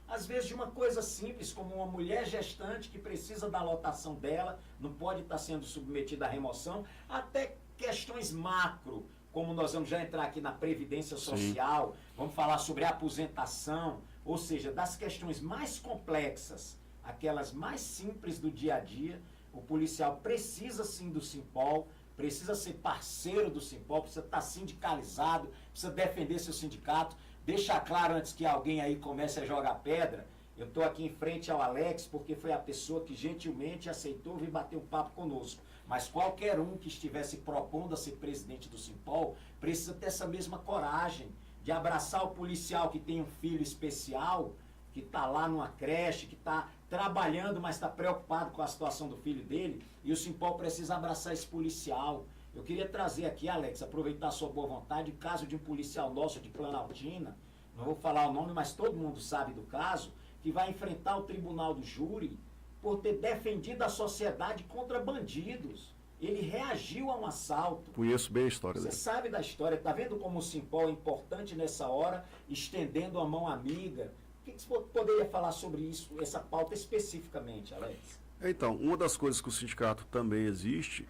S1: Às vezes de uma coisa simples, como uma mulher gestante que precisa da lotação dela, não pode estar sendo submetida à remoção, até questões macro, como nós vamos já entrar aqui na Previdência Social, vamos falar sobre aposentação, ou seja, das questões mais complexas, aquelas mais simples do dia a dia, o policial precisa sim do Simpol, precisa ser parceiro do Simpol, precisa estar sindicalizado, precisa defender seu sindicato. Deixar claro antes que alguém aí comece a jogar pedra, eu estou aqui em frente ao Alex porque foi a pessoa que gentilmente aceitou vir bater um papo conosco. Mas qualquer um que estivesse propondo a ser presidente do Simpol precisa ter essa mesma coragem de abraçar o policial que tem um filho especial, que está lá numa creche, que está trabalhando, mas está preocupado com a situação do filho dele, e o Simpol precisa abraçar esse policial. Eu queria trazer aqui, Alex, aproveitar a sua boa vontade, o caso de um policial nosso de Planaltina, não vou falar o nome, mas todo mundo sabe do caso, que vai enfrentar o tribunal do júri por ter defendido a sociedade contra bandidos. Ele reagiu a um assalto.
S2: Conheço bem a história dele.
S1: Você sabe da história, está vendo como o Simpol é importante nessa hora, estendendo a mão amiga. O que você poderia falar sobre isso, essa pauta especificamente, Alex?
S2: Então, uma das coisas que o sindicato também existe,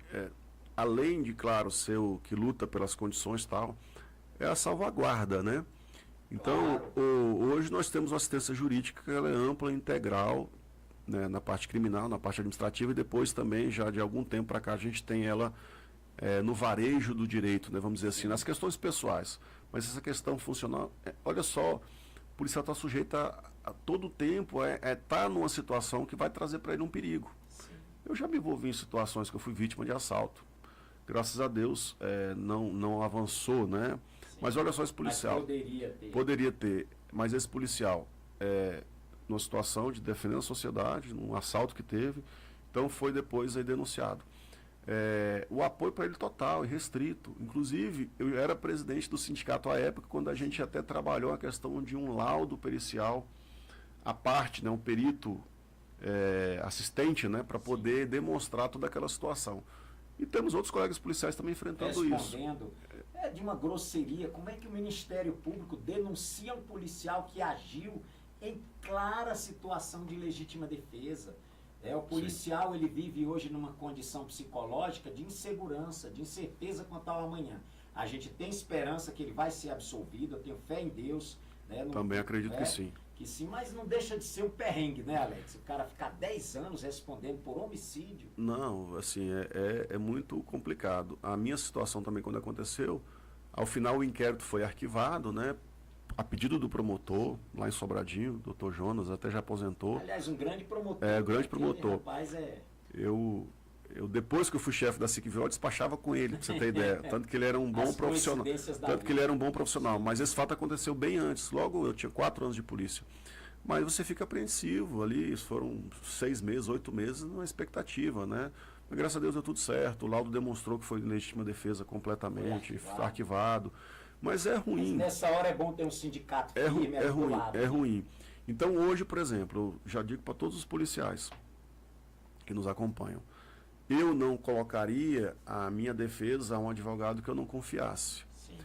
S2: além de, claro, ser o que luta pelas condições e tal, é a salvaguarda, né? Então, hoje nós temos uma assistência jurídica que ela é ampla, integral, né, na parte criminal, na parte administrativa, e depois também, já de algum tempo para cá, a gente tem ela no varejo do direito, né, vamos dizer assim, nas questões pessoais. Mas essa questão funcional, olha só, o policial está sujeito a todo tempo tá numa situação que vai trazer para ele um perigo.
S1: Sim.
S2: Eu já me envolvi em situações que eu fui vítima de assalto. Graças a Deus não avançou, né?
S1: Sim.
S2: Mas olha só esse policial.
S1: Mas
S2: poderia ter. Mas esse policial, numa situação de defender a sociedade, num assalto que teve, então foi depois aí denunciado. O apoio para ele total e restrito. Inclusive, eu era presidente do sindicato à época, quando a gente até trabalhou a questão de um laudo pericial à parte, né, um perito assistente, né, para poder demonstrar toda aquela situação. E temos outros colegas policiais também enfrentando isso.
S1: É de uma grosseria. Como é que o Ministério Público denuncia um policial que agiu em clara situação de legítima defesa? O policial, ele vive hoje numa condição psicológica de insegurança, de incerteza quanto ao amanhã. A gente tem esperança que ele vai ser absolvido, eu tenho fé em Deus. Né?
S2: Também acredito que sim.
S1: Que sim, mas não deixa de ser um perrengue, né, Alex? O cara ficar 10 anos respondendo por homicídio.
S2: Não, assim, é muito complicado. A minha situação também, quando aconteceu, ao final o inquérito foi arquivado, né? A pedido do promotor, lá em Sobradinho, o doutor Jonas, até já aposentou.
S1: Aliás, um grande promotor.
S2: Grande promotor.
S1: Rapaz
S2: Eu, depois que eu fui chefe da SICVO, eu despachava com ele, para você ter ideia. Tanto que ele era um bom profissional. Mas esse fato aconteceu bem antes. Logo, eu tinha 4 anos de polícia. Mas você fica apreensivo ali, foram 6 meses, 8 meses, numa expectativa, né? Mas, graças a Deus deu tudo certo. O laudo demonstrou que foi legítima defesa completamente, arquivado. Mas é ruim.
S1: Mas nessa hora é bom ter um sindicato firme do lado.
S2: É ruim. Então hoje, por exemplo, eu já digo para todos os policiais que nos acompanham, eu não colocaria a minha defesa a um advogado que eu não confiasse.
S1: Sim.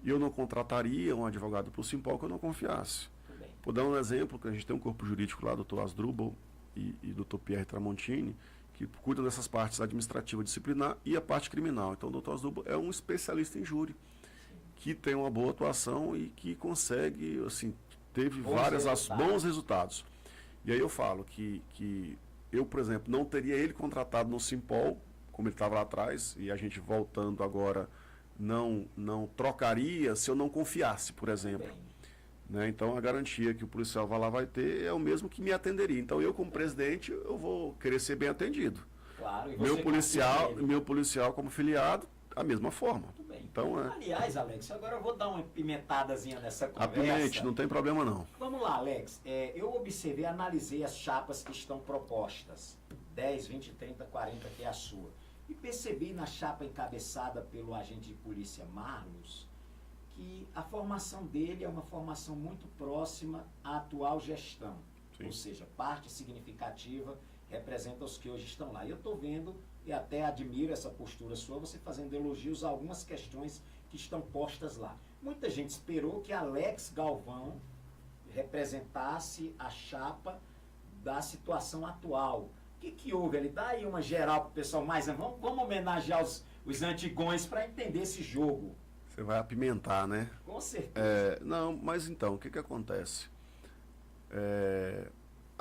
S2: E eu não contrataria um advogado para o Simpol que eu não confiasse. Vou dar um exemplo, que a gente tem um corpo jurídico lá, doutor Asdrubal, e Dr. Pierre Tramontini, que cuidam dessas partes administrativa, disciplinar e a parte criminal. Então, o Dr. Asdrubal é um especialista em júri, que tem uma boa atuação e que consegue, assim, teve bons resultados. E aí eu falo que eu, por exemplo, não teria ele contratado no Simpol, como ele estava lá atrás, e a gente voltando agora não trocaria se eu não confiasse, por exemplo. Né? Então, a garantia que o policial vai ter é o mesmo que me atenderia. Então, eu, como presidente, eu vou querer ser bem atendido.
S1: Claro, e
S2: meu policial como filiado, a mesma forma.
S1: Muito bem.
S2: Então,
S1: Aliás, Alex, agora eu vou dar uma pimentadazinha nessa conversa.
S2: Apimente, não tem problema não.
S1: Vamos lá, Alex. Eu observei, analisei as chapas que estão propostas. 10, 20, 30, 40, que é a sua. E percebi na chapa encabeçada pelo agente de polícia Marlos, que a formação dele é uma formação muito próxima à atual gestão. Sim. Ou seja, parte significativa representa os que hoje estão lá. E eu estou vendo, e até admiro essa postura sua, você fazendo elogios a algumas questões que estão postas lá. Muita gente esperou que Alex Galvão representasse a chapa da situação atual. O que houve ali? Dá aí uma geral para o pessoal mais... Vamos homenagear os antigões para entender esse jogo.
S2: Você vai apimentar, né?
S1: Com certeza.
S2: Não, mas então, o que acontece?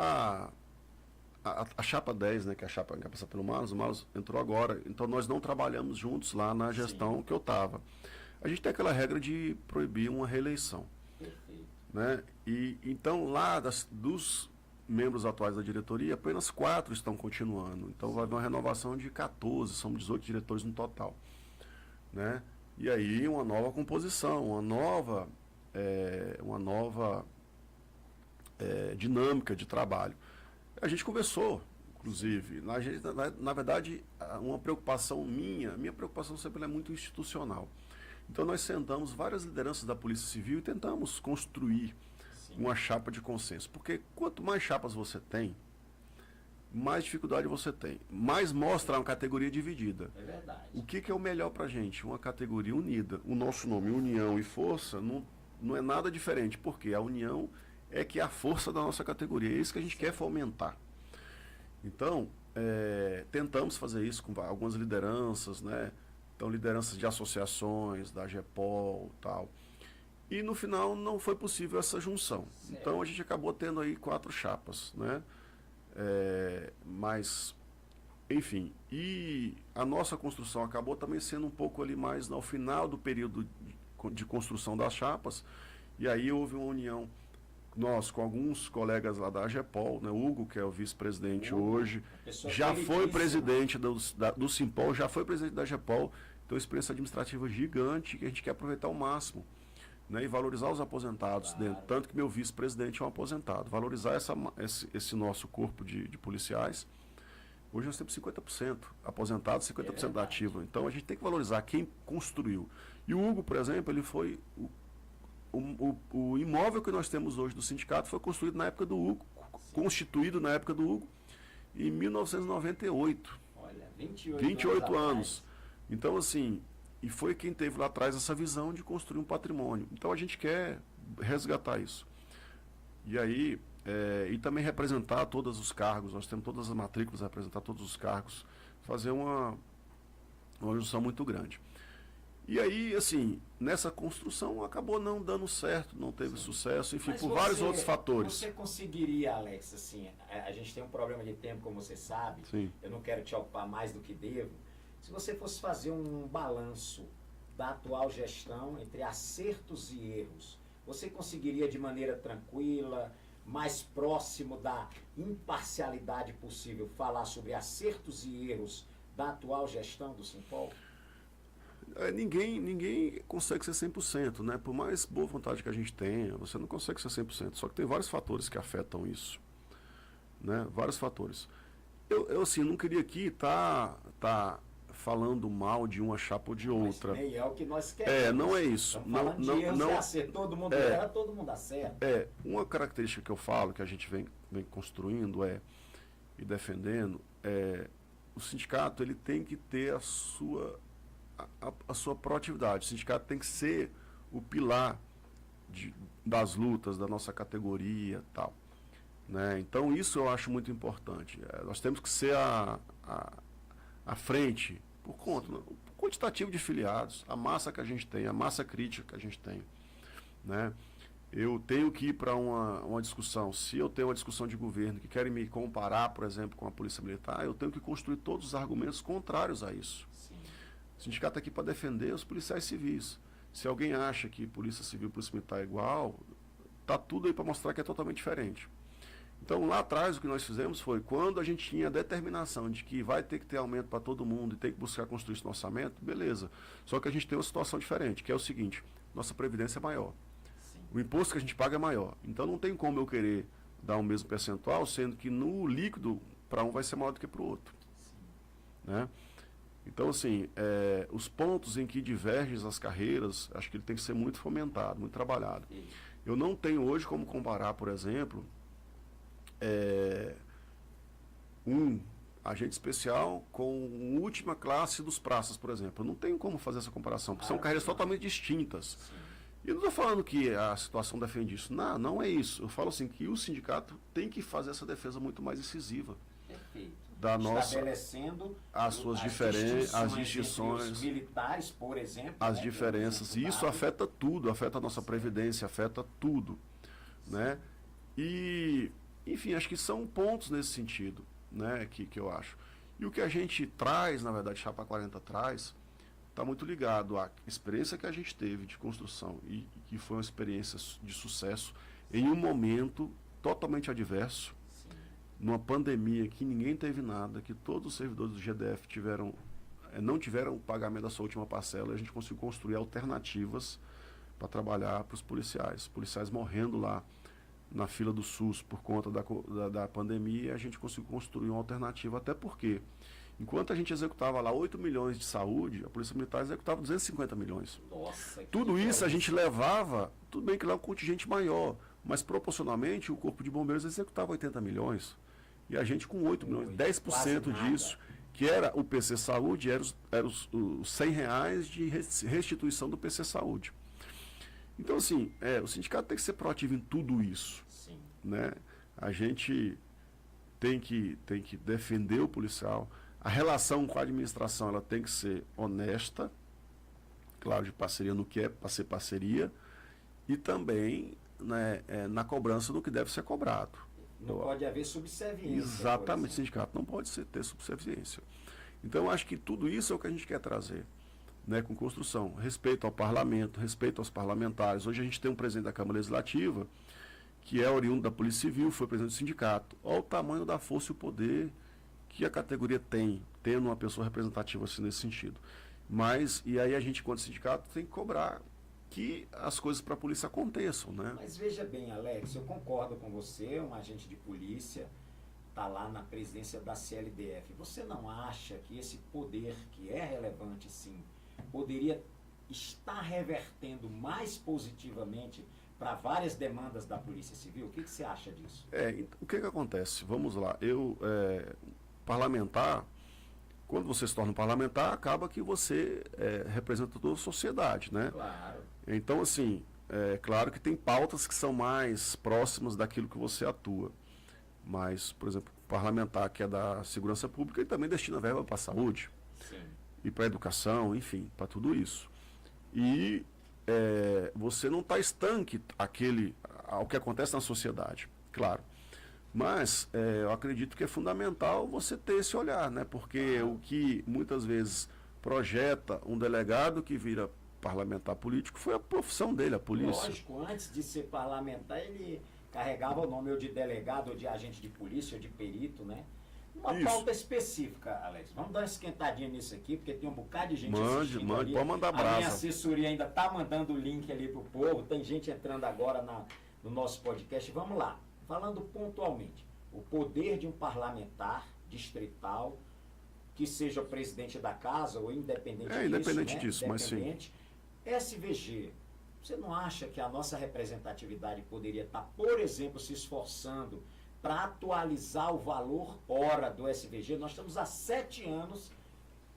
S2: A chapa 10, né, que é a chapa encabeçada pelo Marlos, o Marlos entrou agora, então nós não trabalhamos juntos lá na gestão Sim. que eu estava. A gente tem aquela regra de proibir uma reeleição.
S1: Perfeito.
S2: Né? E então lá dos membros atuais da diretoria, apenas 4 estão continuando. Então vai haver uma renovação de 14, são 18 diretores no total. Né? E aí uma nova composição, uma nova dinâmica de trabalho. A gente conversou, inclusive, na verdade, uma preocupação minha preocupação sempre é muito institucional. Então nós sentamos várias lideranças da Polícia Civil e tentamos construir Sim. uma chapa de consenso. Porque quanto mais chapas você tem, mais dificuldade você tem. Mais mostra uma categoria dividida.
S1: É verdade.
S2: O que é o melhor para a gente? Uma categoria unida. O nosso nome, União e Força, não é nada diferente, porque a união é que é a força da nossa categoria. É isso que a gente quer fomentar. Então, tentamos fazer isso com algumas lideranças, né? Então, lideranças de associações, da GEPOL e tal. E no final não foi possível essa junção. Certo. Então a gente acabou tendo aí 4 chapas, né? Mas, enfim, e a nossa construção acabou também sendo um pouco ali mais ao final do período de construção das chapas, e aí houve uma união, nós com alguns colegas lá da AGEPOL, né, Hugo, que é o vice-presidente hoje, já foi presidente do Simpol, já foi presidente da AGEPOL, então experiência administrativa gigante, que a gente quer aproveitar ao máximo. Né, e valorizar os aposentados claro. Dentro, tanto que meu vice-presidente é um aposentado, valorizar esse nosso corpo de policiais. Hoje nós temos 50% aposentados, 50% ativo, então a gente tem que valorizar quem construiu. E o Hugo, por exemplo, ele foi o imóvel que nós temos hoje do sindicato foi construído na época do Hugo, constituído na época do Hugo em 1998.
S1: Olha, 28
S2: anos. Então, assim, e foi quem teve lá atrás essa visão de construir um patrimônio. Então a gente quer resgatar isso. E aí, e também representar todos os cargos, nós temos todas as matrículas, representar todos os cargos, fazer uma junção muito grande. E aí, assim, nessa construção acabou não dando certo, não teve Sim. sucesso, enfim, por vários outros fatores.
S1: Você conseguiria, Alex, assim, a gente tem um problema de tempo, como você sabe,
S2: Sim.
S1: eu não quero te ocupar mais do que devo. Se você fosse fazer um balanço da atual gestão entre acertos e erros, você conseguiria de maneira tranquila, mais próximo da imparcialidade possível, falar sobre acertos e erros da atual gestão do Simpol?
S2: Ninguém consegue ser 100%, né? Por mais boa vontade que a gente tenha, você não consegue ser 100%. Só que tem vários fatores que afetam isso, né? Vários fatores. Eu assim, não queria aqui tá falando mal de uma chapa ou de outra.
S1: Mas nem é o que nós queremos.
S2: Não é isso.
S1: Não acerta, todo mundo erra, todo mundo acerta.
S2: Uma característica que eu falo, que a gente vem construindo e defendendo, o sindicato ele tem que ter a sua proatividade. O sindicato tem que ser o pilar das lutas da nossa categoria e tal. né? Então isso eu acho muito importante. Nós temos que ser a frente por conta, o quantitativo de filiados, a massa que a gente tem, a massa crítica que a gente tem, né? Eu tenho que ir para uma discussão. Se eu tenho uma discussão de governo que querem me comparar, por exemplo, com a Polícia Militar, eu tenho que construir todos os argumentos contrários a isso.
S1: Sim.
S2: O sindicato está aqui para defender os policiais civis. Se alguém acha que Polícia Civil e Polícia Militar é igual, está tudo aí para mostrar que é totalmente diferente. Então, lá atrás, o que nós fizemos foi, quando a gente tinha a determinação de que vai ter que ter aumento para todo mundo e tem que buscar construir isso no orçamento, beleza. Só que a gente tem uma situação diferente, que é o seguinte: nossa previdência é maior. O imposto que a gente paga é maior. Então não tem como eu querer dar o mesmo percentual, sendo que no líquido, para um vai ser maior do que para o outro. Né? Então, assim, os pontos em que divergem as carreiras, acho que ele tem que ser muito fomentado, muito trabalhado. Eu não tenho hoje como comparar, por exemplo, um agente especial com a última classe dos praças, por exemplo. Eu não tenho como fazer essa comparação, porque são carreiras totalmente distintas. E eu não estou falando que a situação defende isso. Não, não é isso. Eu falo assim que o sindicato tem que fazer essa defesa muito mais incisiva.
S1: Perfeito.
S2: Da nossa,
S1: estabelecendo
S2: as suas diferenças, as distinções,
S1: os militares, por exemplo.
S2: as diferenças. E isso afeta tudo, afeta a nossa previdência, afeta tudo. Né? E, enfim, acho que são pontos nesse sentido, né, que eu acho. E o que a gente traz, na verdade, Chapa 40 traz, está muito ligado à experiência que a gente teve de construção e que foi uma experiência de sucesso em um momento totalmente adverso, numa pandemia que ninguém teve nada, que todos os servidores do GDF não tiveram o pagamento da sua última parcela, e a gente conseguiu construir alternativas para trabalhar para os policiais morrendo lá na fila do SUS por conta da pandemia, a gente conseguiu construir uma alternativa, até porque enquanto a gente executava lá 8 milhões de saúde, a Polícia Militar executava 250 milhões.
S1: Nossa,
S2: tudo isso a gente levava, tudo bem que lá é um contingente maior, mas proporcionalmente o Corpo de Bombeiros executava 80 milhões. E a gente com 8 milhões, 10% disso, que era o PC Saúde, era os R$100 de restituição do PC Saúde. Então, assim, o sindicato tem que ser proativo em tudo isso.
S1: Sim.
S2: Né? A gente tem que defender o policial. A relação com a administração ela tem que ser honesta, claro, de parceria no que é para ser parceria, e também, né, na cobrança do que deve ser cobrado.
S1: Não pode haver subserviência.
S2: Exatamente, o sindicato não pode ter subserviência. Então, eu acho que tudo isso é o que a gente quer trazer, né, com construção. Respeito ao parlamento, respeito aos parlamentares. Hoje a gente tem um presidente da Câmara Legislativa, que é oriundo da Polícia Civil, foi presidente do sindicato. Olha o tamanho da força e o poder que a categoria tem, tendo uma pessoa representativa assim nesse sentido. Mas, e aí a gente, enquanto sindicato, tem que cobrar que as coisas para a polícia aconteçam, né?
S1: Mas veja bem, Alex, eu concordo com você, um agente de polícia está lá na presidência da CLDF. Você não acha que esse poder, que é relevante sim, poderia estar revertendo mais positivamente para várias demandas da Polícia Civil? O que você acha disso?
S2: O que acontece? Vamos lá. Parlamentar, quando você se torna um parlamentar, acaba que você representa toda a sociedade, né?
S1: Claro.
S2: Então, assim, claro que tem pautas que são mais próximas daquilo que você atua. Mas, por exemplo, o parlamentar que é da segurança pública, ele também destina verba para a saúde.
S1: Sim.
S2: E para a educação, enfim, para tudo isso. E você não está estanque ao que acontece na sociedade, claro. Mas eu acredito que é fundamental você ter esse olhar, né? Porque o que muitas vezes projeta um delegado que vira parlamentar político foi a profissão dele, a polícia.
S1: Lógico, antes de ser parlamentar, ele carregava o nome ou de delegado, ou de agente de polícia, ou de perito, né? Uma pauta específica, Alex. Vamos dar uma esquentadinha nisso aqui, porque tem um bocado de gente assistindo.
S2: Mande, pode mandar brasa.
S1: A minha assessoria ainda está mandando o link ali pro povo. Tem gente entrando agora no nosso podcast. Vamos lá. Falando pontualmente, o poder de um parlamentar distrital, que seja o presidente da casa ou independente
S2: disso, mas sim.
S1: SVG, você não acha que a nossa representatividade poderia estar, por exemplo, se esforçando para atualizar o valor hora do SVG? Nós estamos há 7 anos,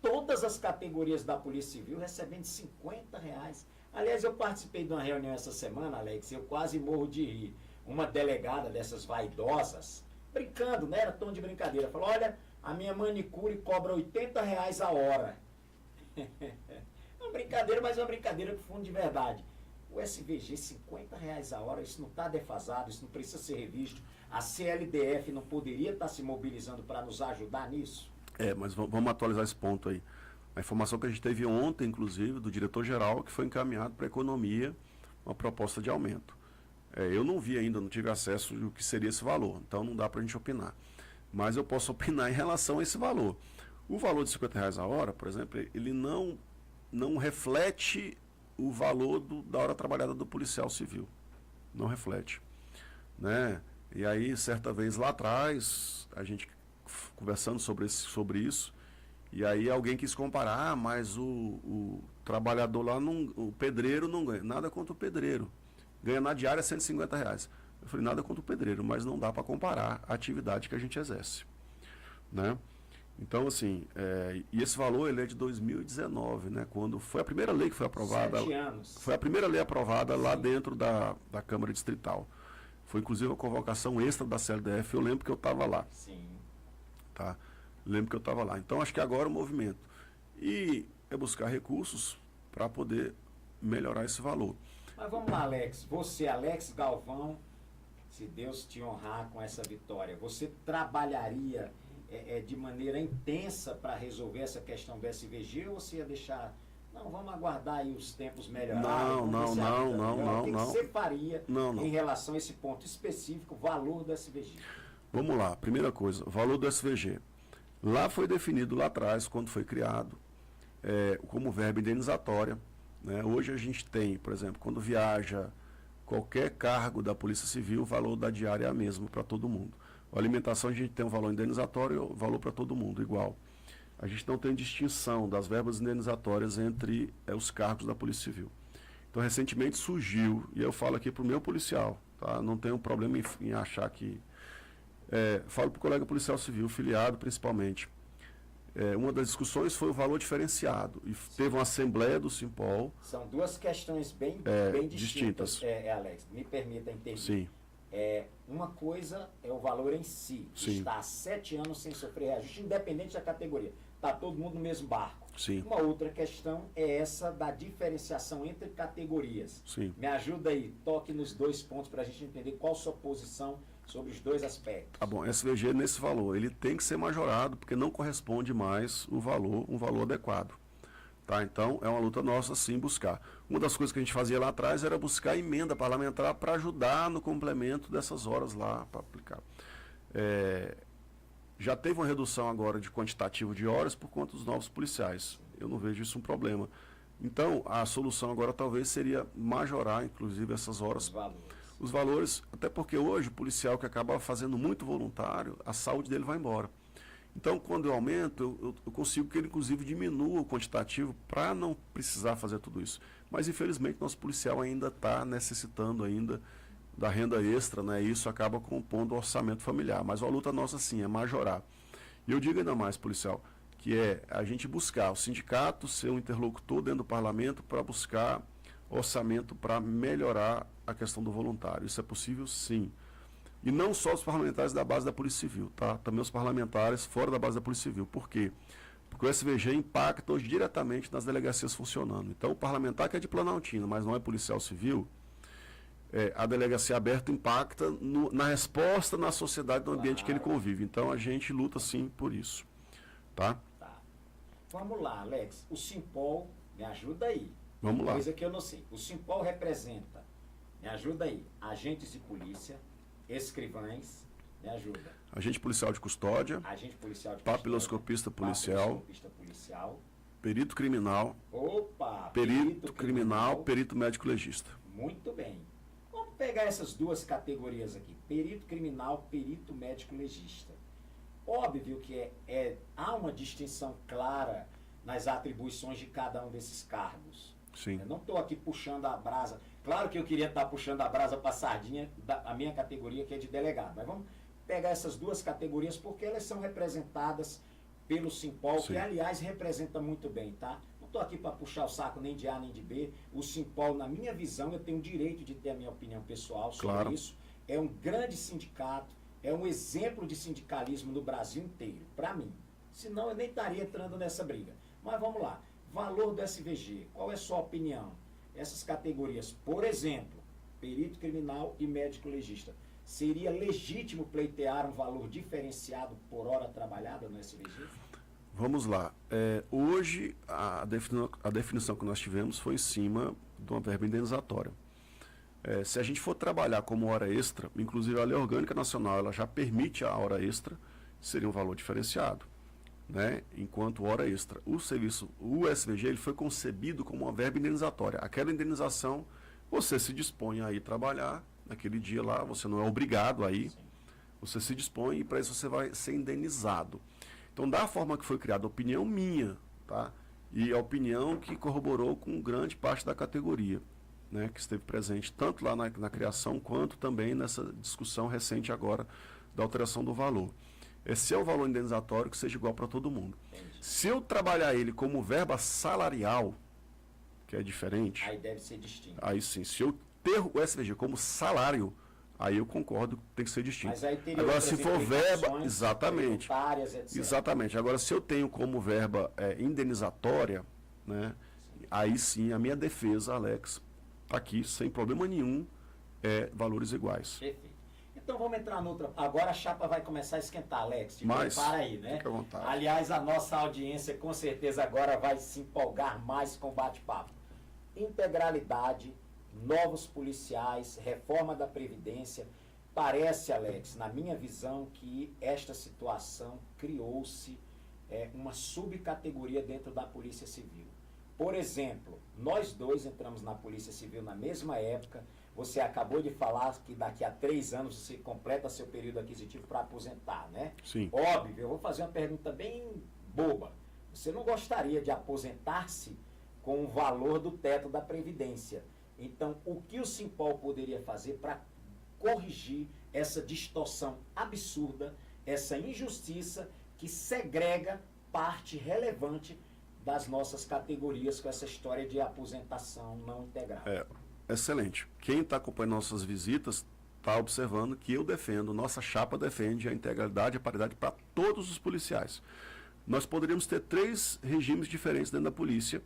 S1: todas as categorias da Polícia Civil recebendo R$50. Aliás, eu participei de uma reunião essa semana, Alex, eu quase morro de rir. uma delegada dessas vaidosas, brincando, não era tom de brincadeira, falou, olha, a minha manicure cobra R$ 80 a hora. É uma brincadeira, mas é uma brincadeira com fundo de verdade. O SVG, R$ 50 a hora, isso não está defasado, isso não precisa ser revisto. A CLDF não poderia estar se mobilizando para nos ajudar nisso?
S2: Mas vamos atualizar esse ponto aí. A informação que a gente teve ontem, inclusive, do diretor-geral, que foi encaminhado para a economia uma proposta de aumento. Eu não vi ainda, não tive acesso do que seria esse valor, então não dá para a gente opinar. Mas eu posso opinar em relação a esse valor. O valor de R$ 50 a hora, por exemplo, ele não reflete o valor da hora trabalhada do policial civil. Não reflete. Né? E aí, certa vez lá atrás, a gente conversando sobre isso, e aí alguém quis comparar, mas o trabalhador lá, o pedreiro não ganha. Nada contra o pedreiro. Ganha na diária R$ 150. Eu falei, nada contra o pedreiro, mas não dá para comparar a atividade que a gente exerce. Né? Então, assim, e esse valor ele é de 2019, né? Quando foi a primeira lei que foi aprovada.
S1: 7 anos.
S2: Foi a primeira lei aprovada lá dentro da Câmara Distrital. Foi inclusive a convocação extra da CLDF, eu lembro que eu estava lá.
S1: Sim.
S2: Tá? Lembro que eu estava lá. Então, acho que agora o movimento. E é buscar recursos para poder melhorar esse valor.
S1: Mas vamos lá, Alex. Você, Alex Galvão, se Deus te honrar com essa vitória, você trabalharia de maneira intensa para resolver essa questão do SVG ou você ia deixar... Não, vamos aguardar aí os tempos melhorarem.
S2: Não.
S1: O que você faria em relação a esse ponto específico, valor do SVG?
S2: Vamos lá, primeira coisa, valor do SVG. Lá foi definido lá atrás, quando foi criado, como verba indenizatória. Né? Hoje a gente tem, por exemplo, quando viaja qualquer cargo da Polícia Civil, o valor da diária é a mesma para todo mundo. A alimentação a gente tem um valor indenizatório e o valor para todo mundo, igual. A gente não tem distinção das verbas indenizatórias entre os cargos da Polícia Civil. Então, recentemente surgiu, e eu falo aqui para o meu policial, tá? Não tenho problema em achar que... falo para o colega policial civil, filiado principalmente. Uma das discussões foi o valor diferenciado. E teve uma assembleia do Simpol.
S1: São duas questões bem distintas, Alex. Me permita intervir.
S2: Sim.
S1: Uma coisa é o valor em si.
S2: Sim.
S1: Está há 7 anos sem sofrer reajuste, independente da categoria. Está todo mundo no mesmo barco.
S2: Sim.
S1: Uma outra questão é essa da diferenciação entre categorias.
S2: Sim.
S1: Me ajuda aí, toque nos 2 pontos para a gente entender qual a sua posição sobre os 2 aspectos.
S2: Tá bom, SVG nesse valor, ele tem que ser majorado, porque não corresponde mais um valor adequado. Tá? Então, é uma luta nossa, sim, buscar. Uma das coisas que a gente fazia lá atrás era buscar emenda parlamentar para ajudar no complemento dessas horas lá para aplicar. Já teve uma redução agora de quantitativo de horas por conta dos novos policiais. Eu não vejo isso um problema. Então, a solução agora talvez seria majorar, inclusive, essas horas. Os valores, até porque hoje o policial que acaba fazendo muito voluntário, a saúde dele vai embora. Então, quando eu aumento, eu consigo que ele, inclusive, diminua o quantitativo para não precisar fazer tudo isso. Mas, infelizmente, nosso policial ainda está necessitando ainda da renda extra, né? E isso acaba compondo o orçamento familiar. Mas a luta nossa, sim, é majorar. E eu digo ainda mais, policial, que é a gente buscar o sindicato ser um interlocutor dentro do parlamento para buscar orçamento para melhorar a questão do voluntário. Isso é possível, sim. E não só os parlamentares da base da Polícia Civil, tá? Também os parlamentares fora da base da Polícia Civil. Por quê? Porque o SVG impacta hoje diretamente nas delegacias funcionando. Então, o parlamentar que é de Planaltina, mas não é policial civil, a delegacia aberta impacta na resposta na sociedade, no ambiente que ele convive. Então, a gente luta, sim, por isso. Tá?
S1: Vamos lá, Alex. O Simpol, me ajuda aí.
S2: Vamos lá.
S1: Coisa que eu não sei. O Simpol representa, me ajuda aí, agentes de polícia, escrivães, me ajuda.
S2: Agente policial de custódia,
S1: agente policial de
S2: papiloscopista policial,
S1: policial,
S2: perito criminal, perito criminal, perito médico legista.
S1: Muito bem. Vamos pegar essas 2 categorias aqui, perito criminal, perito médico legista. Óbvio que há uma distinção clara nas atribuições de cada um desses cargos.
S2: Sim.
S1: Eu não estou aqui puxando a brasa. Claro que eu queria estar puxando a brasa para a sardinha da minha categoria, que é de delegado. Mas vamos pegar essas 2 categorias, porque elas são representadas pelo Simpol, que, aliás, representa muito bem, tá? Não estou aqui para puxar o saco nem de A nem de B. O Simpol, na minha visão, eu tenho o direito de ter a minha opinião pessoal sobre isso. é um grande sindicato, é um exemplo de sindicalismo no Brasil inteiro, para mim. Senão eu nem estaria entrando nessa briga. Mas vamos lá. Valor do SVG, qual é a sua opinião? Essas categorias, por exemplo, perito criminal e médico legista, seria legítimo pleitear um valor diferenciado por hora trabalhada no SVG?
S2: Vamos lá. Hoje, a definição que nós tivemos foi em cima de uma verba indenizatória. Se a gente for trabalhar como hora extra, inclusive a Lei Orgânica Nacional ela já permite a hora extra, seria um valor diferenciado, né? Enquanto hora extra. O SVG ele foi concebido como uma verba indenizatória. Aquela indenização, você se dispõe a ir trabalhar naquele dia lá, você não é obrigado a ir, você se dispõe e para isso você vai ser indenizado. Então, da forma que foi criada, a opinião minha, tá? E a opinião que corroborou com grande parte da categoria, né, que esteve presente tanto lá na criação, quanto também nessa discussão recente agora da alteração do valor. Esse é o valor indenizatório que seja igual para todo mundo.
S1: Entendi.
S2: Se eu trabalhar ele como verba salarial, que é diferente,
S1: Aí deve ser distinto.
S2: aí sim, se eu ter o SVG como salário, aí eu concordo que tem que ser distinto.
S1: Mas aí teria
S2: Agora,
S1: outras
S2: se for verba,
S1: implicações
S2: exatamente.
S1: tributárias, etc.
S2: Exatamente. Agora, se eu tenho como verba indenizatória, né, aí sim a minha defesa, Alex, aqui, sem problema nenhum, valores iguais.
S1: Perfeito. Então vamos entrar noutra. Agora a chapa vai começar a esquentar, Alex.
S2: Mas,
S1: Para aí, né?
S2: fica à vontade.
S1: Aliás, a nossa audiência com certeza agora vai se empolgar mais com o bate-papo. Integralidade, novos policiais, reforma da Previdência. Parece, Alex, na minha visão, que esta situação criou-se uma subcategoria dentro da Polícia Civil. Por exemplo, nós dois entramos na Polícia Civil na mesma época. Você acabou de falar que daqui a 3 anos você completa seu período aquisitivo para aposentar, né?
S2: Sim.
S1: Óbvio, eu vou fazer uma pergunta bem boba. Você não gostaria de aposentar-se com o valor do teto da Previdência? Então, o que o Simpol poderia fazer para corrigir essa distorção absurda, essa injustiça que segrega parte relevante das nossas categorias com essa história de aposentação não integral?
S2: Excelente. Quem está acompanhando nossas visitas está observando que eu defendo, nossa chapa defende a integralidade e a paridade para todos os policiais. Nós poderíamos ter 3 regimes diferentes dentro da polícia.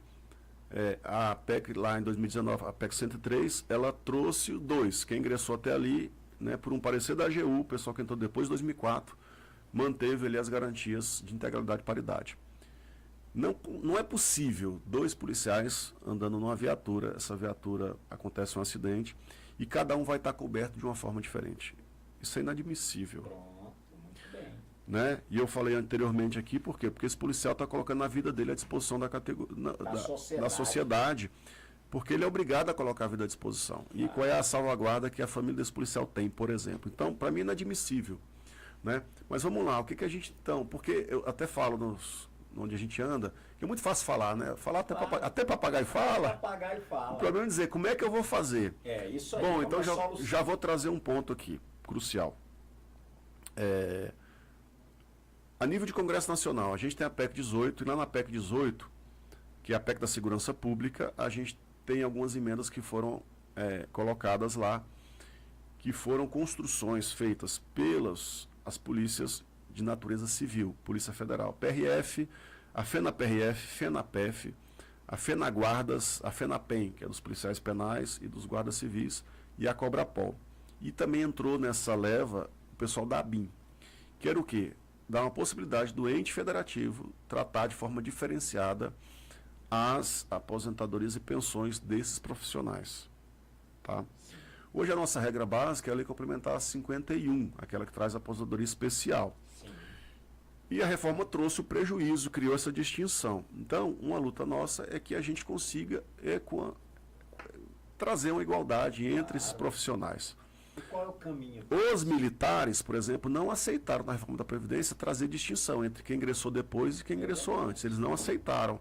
S2: A PEC lá em 2019, a PEC 103, ela trouxe 2. Quem ingressou até ali, né, por um parecer da AGU, o pessoal que entrou depois de 2004, manteve ali as garantias de integralidade e paridade. Não é possível 2 policiais andando numa viatura, essa viatura acontece um acidente e cada um vai estar coberto de uma forma diferente. Isso é inadmissível.
S1: Pronto, muito bem.
S2: Né? E eu falei anteriormente aqui, por quê? Porque esse policial está colocando a vida dele à disposição da sociedade, porque ele é obrigado a colocar a vida à disposição. E qual é a salvaguarda que a família desse policial tem, por exemplo? Então, para mim é inadmissível. Né? Mas vamos lá, o que a gente... Então, porque eu até falo onde a gente anda, que é muito fácil falar, né? Falar até papagaio fala.
S1: Papagaio fala.
S2: O problema é dizer, como é que eu vou fazer?
S1: Isso aí.
S2: Bom, então já vou trazer um ponto aqui, crucial. A nível de Congresso Nacional, a gente tem a PEC 18, e lá na PEC 18, que é a PEC da Segurança Pública, a gente tem algumas emendas que foram colocadas lá, que foram construções feitas pelas as polícias de natureza civil, Polícia Federal, PRF, a FENAPRF, FENAPEF, a FENAGuardas, a FENAPEM, que é dos policiais penais e dos guardas civis, e a COBRAPOL. E também entrou nessa leva o pessoal da ABIN, que era o quê? Dar uma possibilidade do ente federativo tratar de forma diferenciada as aposentadorias e pensões desses profissionais. Tá? Hoje a nossa regra básica é a Lei Complementar 51, aquela que traz a aposentadoria especial. E a reforma trouxe o prejuízo, criou essa distinção. Então, uma luta nossa é que a gente consiga trazer uma igualdade entre esses profissionais.
S1: E qual é o caminho?
S2: Os militares, por exemplo, não aceitaram na reforma da Previdência trazer distinção entre quem ingressou depois e quem ingressou antes. Eles não aceitaram,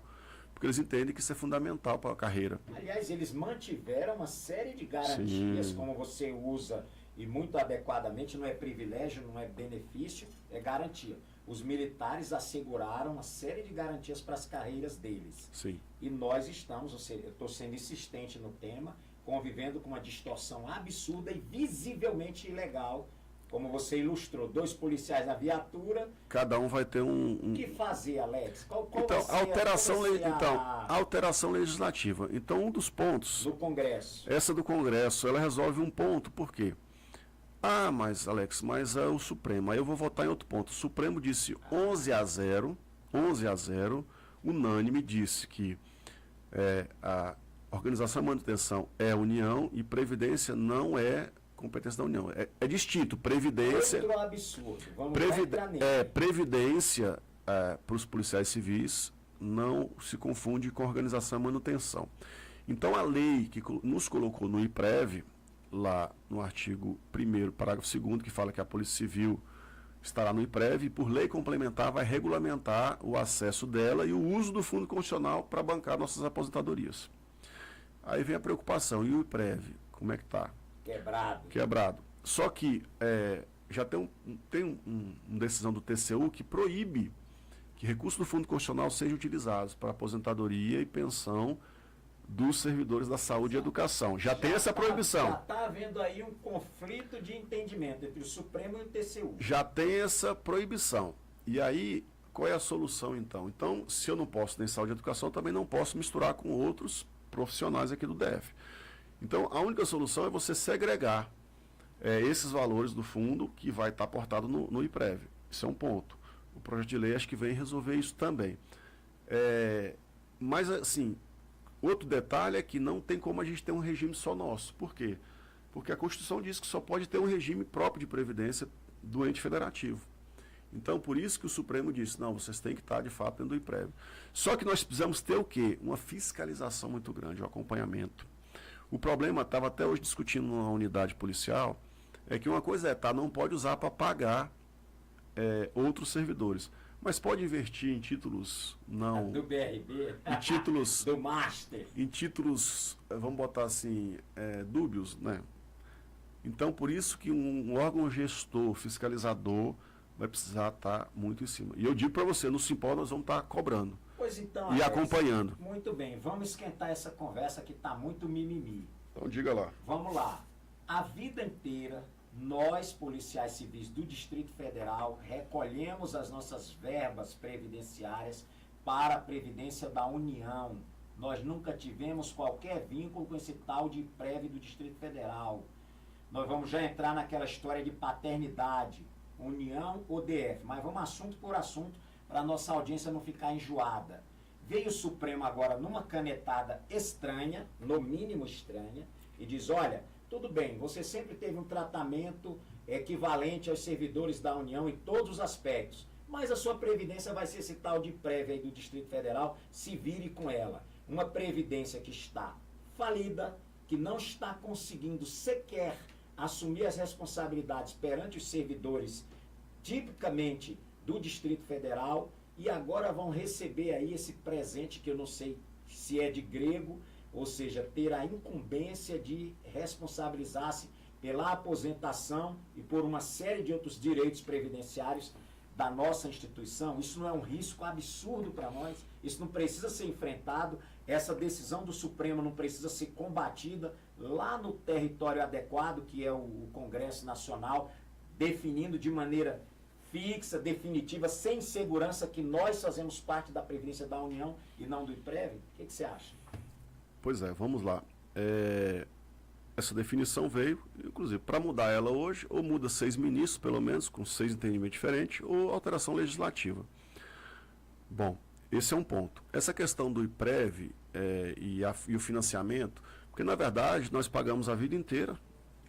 S2: porque eles entendem que isso é fundamental para a carreira.
S1: Aliás, eles mantiveram uma série de garantias, como você usa, e muito adequadamente, não é privilégio, não é benefício, é garantia. Os militares asseguraram uma série de garantias para as carreiras deles.
S2: Sim.
S1: E nós estamos, eu estou sendo insistente no tema, convivendo com uma distorção absurda e visivelmente ilegal, como você ilustrou, 2 policiais na viatura.
S2: Cada um vai ter
S1: O que fazer, Alex? Qual
S2: então,
S1: vai ser
S2: a alteração legislativa. Então, um dos pontos...
S1: do Congresso.
S2: Essa do Congresso, ela resolve um ponto, por quê? Ah, mas, Alex, mas é o Supremo. Aí eu vou votar em outro ponto. O Supremo disse 11-0, unânime, disse que a organização e manutenção é a União e Previdência não é competência da União. É distinto. Previdência...
S1: Outro absurdo. Vamos entrar nele.
S2: Previdência para os policiais civis não se confunde com organização e manutenção. Então, a lei que nos colocou no IPREV, lá no artigo 1º, parágrafo 2º, que fala que a Polícia Civil estará no IPREV e, por lei complementar, vai regulamentar o acesso dela e o uso do Fundo Constitucional para bancar nossas aposentadorias. Aí vem a preocupação, e o IPREV, como é que está? Quebrado. Só que já tem uma decisão do TCU que proíbe que recursos do Fundo Constitucional sejam utilizados para aposentadoria e pensão dos servidores da saúde e educação. Já tem essa proibição.
S1: Já está havendo aí um conflito de entendimento entre o Supremo e o TCU.
S2: Já tem essa proibição. E aí, qual é a solução então? Então, se eu não posso nem saúde e educação, eu também não posso misturar com outros profissionais aqui do DF. Então, a única solução é você segregar esses valores do fundo que vai estar aportado no IPREV. Isso é um ponto. O projeto de lei acho que vem resolver isso também. Mas, assim, outro detalhe é que não tem como a gente ter um regime só nosso. Por quê? Porque a Constituição diz que só pode ter um regime próprio de previdência do ente federativo. Então, por isso que o Supremo disse, não, vocês têm que estar, de fato, dentro do IPREV. Só que nós precisamos ter o quê? Uma fiscalização muito grande, um acompanhamento. O problema, estava até hoje discutindo numa unidade policial, é que uma coisa não pode usar para pagar outros servidores. Mas pode investir em títulos não...
S1: Do BRB.
S2: Em títulos...
S1: do Master.
S2: Em títulos, vamos botar assim, dúbios, né? Então, por isso que um órgão gestor, fiscalizador, vai precisar estar muito em cima. E eu digo para você, no Simpol nós vamos estar cobrando.
S1: Pois então,
S2: e
S1: Alex,
S2: acompanhando.
S1: Muito bem, vamos esquentar essa conversa que está muito mimimi.
S2: Então, diga lá.
S1: Vamos lá. A vida inteira, nós, policiais civis do Distrito Federal, recolhemos as nossas verbas previdenciárias para a Previdência da União. Nós nunca tivemos qualquer vínculo com esse tal de IPREV do Distrito Federal. Nós vamos já entrar naquela história de paternidade, União ou DF, mas vamos assunto por assunto para a nossa audiência não ficar enjoada. Veio o Supremo agora numa canetada estranha, no mínimo estranha, e diz, olha, tudo bem, você sempre teve um tratamento equivalente aos servidores da União em todos os aspectos, mas a sua previdência vai ser esse tal de prévia aí do Distrito Federal, se vire com ela. Uma previdência que está falida, que não está conseguindo sequer assumir as responsabilidades perante os servidores tipicamente do Distrito Federal, e agora vão receber aí esse presente que eu não sei se é de grego, ou seja, ter a incumbência de responsabilizar-se pela aposentação e por uma série de outros direitos previdenciários da nossa instituição. Isso não é um risco absurdo para nós, isso não precisa ser enfrentado, essa decisão do Supremo não precisa ser combatida lá no território adequado, que é o Congresso Nacional, definindo de maneira fixa, definitiva, sem segurança, que nós fazemos parte da Previdência da União e não do IPREV? O que você acha?
S2: Pois é, vamos lá. Essa definição veio, inclusive, para mudar ela hoje, ou muda 6 ministros, pelo menos, com 6 entendimentos diferentes, ou alteração legislativa. Bom, esse é um ponto. Essa questão do IPREV e o financiamento, porque, na verdade, nós pagamos a vida inteira.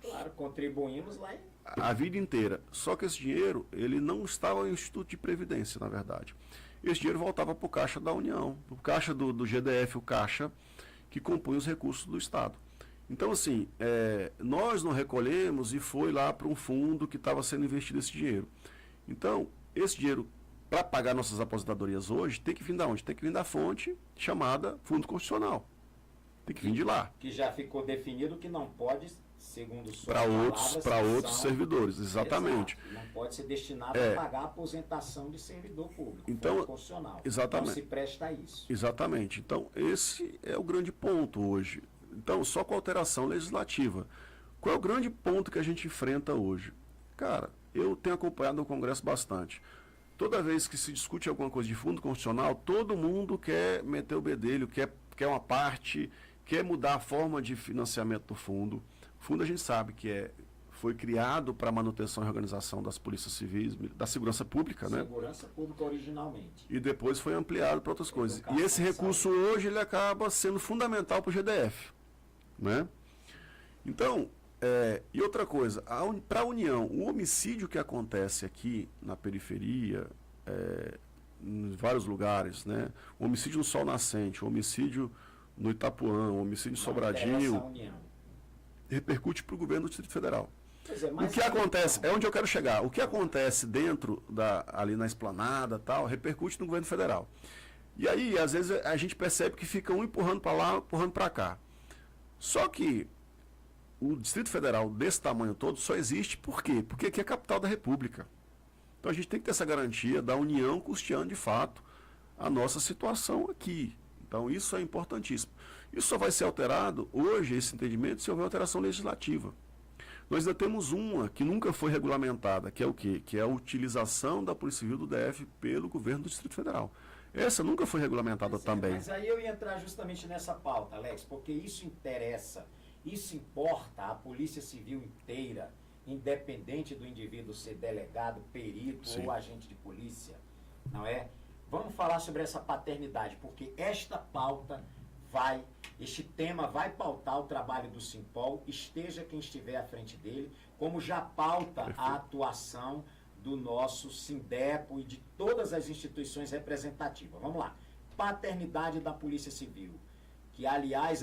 S1: Claro, contribuímos lá em...
S2: A vida inteira. Só que esse dinheiro, ele não estava no Instituto de Previdência, na verdade. Esse dinheiro voltava para o Caixa da União, para o Caixa do GDF, o Caixa que compunha os recursos do Estado. Então, assim, nós não recolhemos e foi lá para um fundo que estava sendo investido esse dinheiro. Então, esse dinheiro, para pagar nossas aposentadorias hoje, tem que vir da onde? Tem que vir da fonte chamada Fundo Constitucional. Tem que vir de lá.
S1: Que já ficou definido que não pode, segundo suas
S2: para outros servidores, exatamente.
S1: Exato, não pode ser destinado a pagar a aposentação de servidor público,
S2: então,
S1: constitucional.
S2: Exatamente.
S1: Não se presta a isso.
S2: Exatamente. Então, esse é o grande ponto hoje. Então, só com alteração legislativa. Qual é o grande ponto que a gente enfrenta hoje? Cara, eu tenho acompanhado o Congresso bastante. Toda vez que se discute alguma coisa de fundo constitucional, todo mundo quer meter o bedelho, quer uma parte, quer mudar a forma de financiamento do fundo. O fundo a gente sabe que foi criado para manutenção e organização das polícias civis, da segurança pública, né?
S1: Segurança pública originalmente.
S2: E depois foi ampliado para outras coisas.
S1: Educação,
S2: E esse recurso hoje ele acaba sendo fundamental para o GDF, né? Então, e outra coisa, para a União, o homicídio que acontece aqui na periferia, em vários lugares, né? O homicídio no Sol Nascente, o homicídio no Itapuã, o homicídio em Sobradinho, repercute para o governo do Distrito Federal. O que acontece, é onde eu quero chegar, o que acontece dentro, ali na esplanada, tal, repercute no governo federal. E aí, às vezes, a gente percebe que fica um empurrando para lá, empurrando para cá. Só que o Distrito Federal desse tamanho todo só existe por quê? Porque aqui é a capital da República. Então a gente tem que ter essa garantia da União custeando de fato a nossa situação aqui. Então isso é importantíssimo. Isso só vai ser alterado hoje, esse entendimento, se houver alteração legislativa. Nós ainda temos uma que nunca foi regulamentada, que é o quê? Que é a utilização da Polícia Civil do DF pelo governo do Distrito Federal. Essa nunca foi regulamentada também.
S1: Mas aí eu ia entrar justamente nessa pauta, Alex, porque isso interessa. Isso importa à Polícia Civil inteira, independente do indivíduo ser delegado, perito ou agente de polícia, não é? Vamos falar sobre essa paternidade, porque este tema vai pautar o trabalho do Simpol, esteja quem estiver à frente dele, como já pauta a atuação do nosso Sindepo e de todas as instituições representativas. Vamos lá. Paternidade da Polícia Civil. Que, aliás,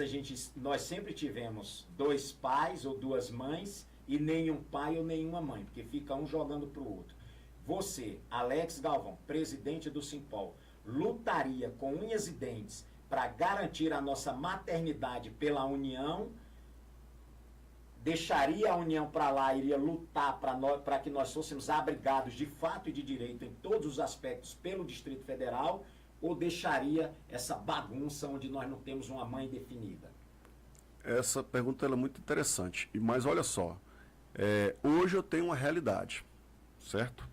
S1: nós sempre tivemos 2 pais ou 2 mães e nenhum pai ou nenhuma mãe, porque fica um jogando para o outro. Você, Alex Galvão, presidente do Simpol, lutaria com unhas e dentes para garantir a nossa maternidade pela União, deixaria a União para lá, iria lutar para que nós fôssemos abrigados de fato e de direito em todos os aspectos pelo Distrito Federal, ou deixaria essa bagunça onde nós não temos uma mãe definida?
S2: Essa pergunta é muito interessante. Mas olha só, hoje eu tenho uma realidade, certo?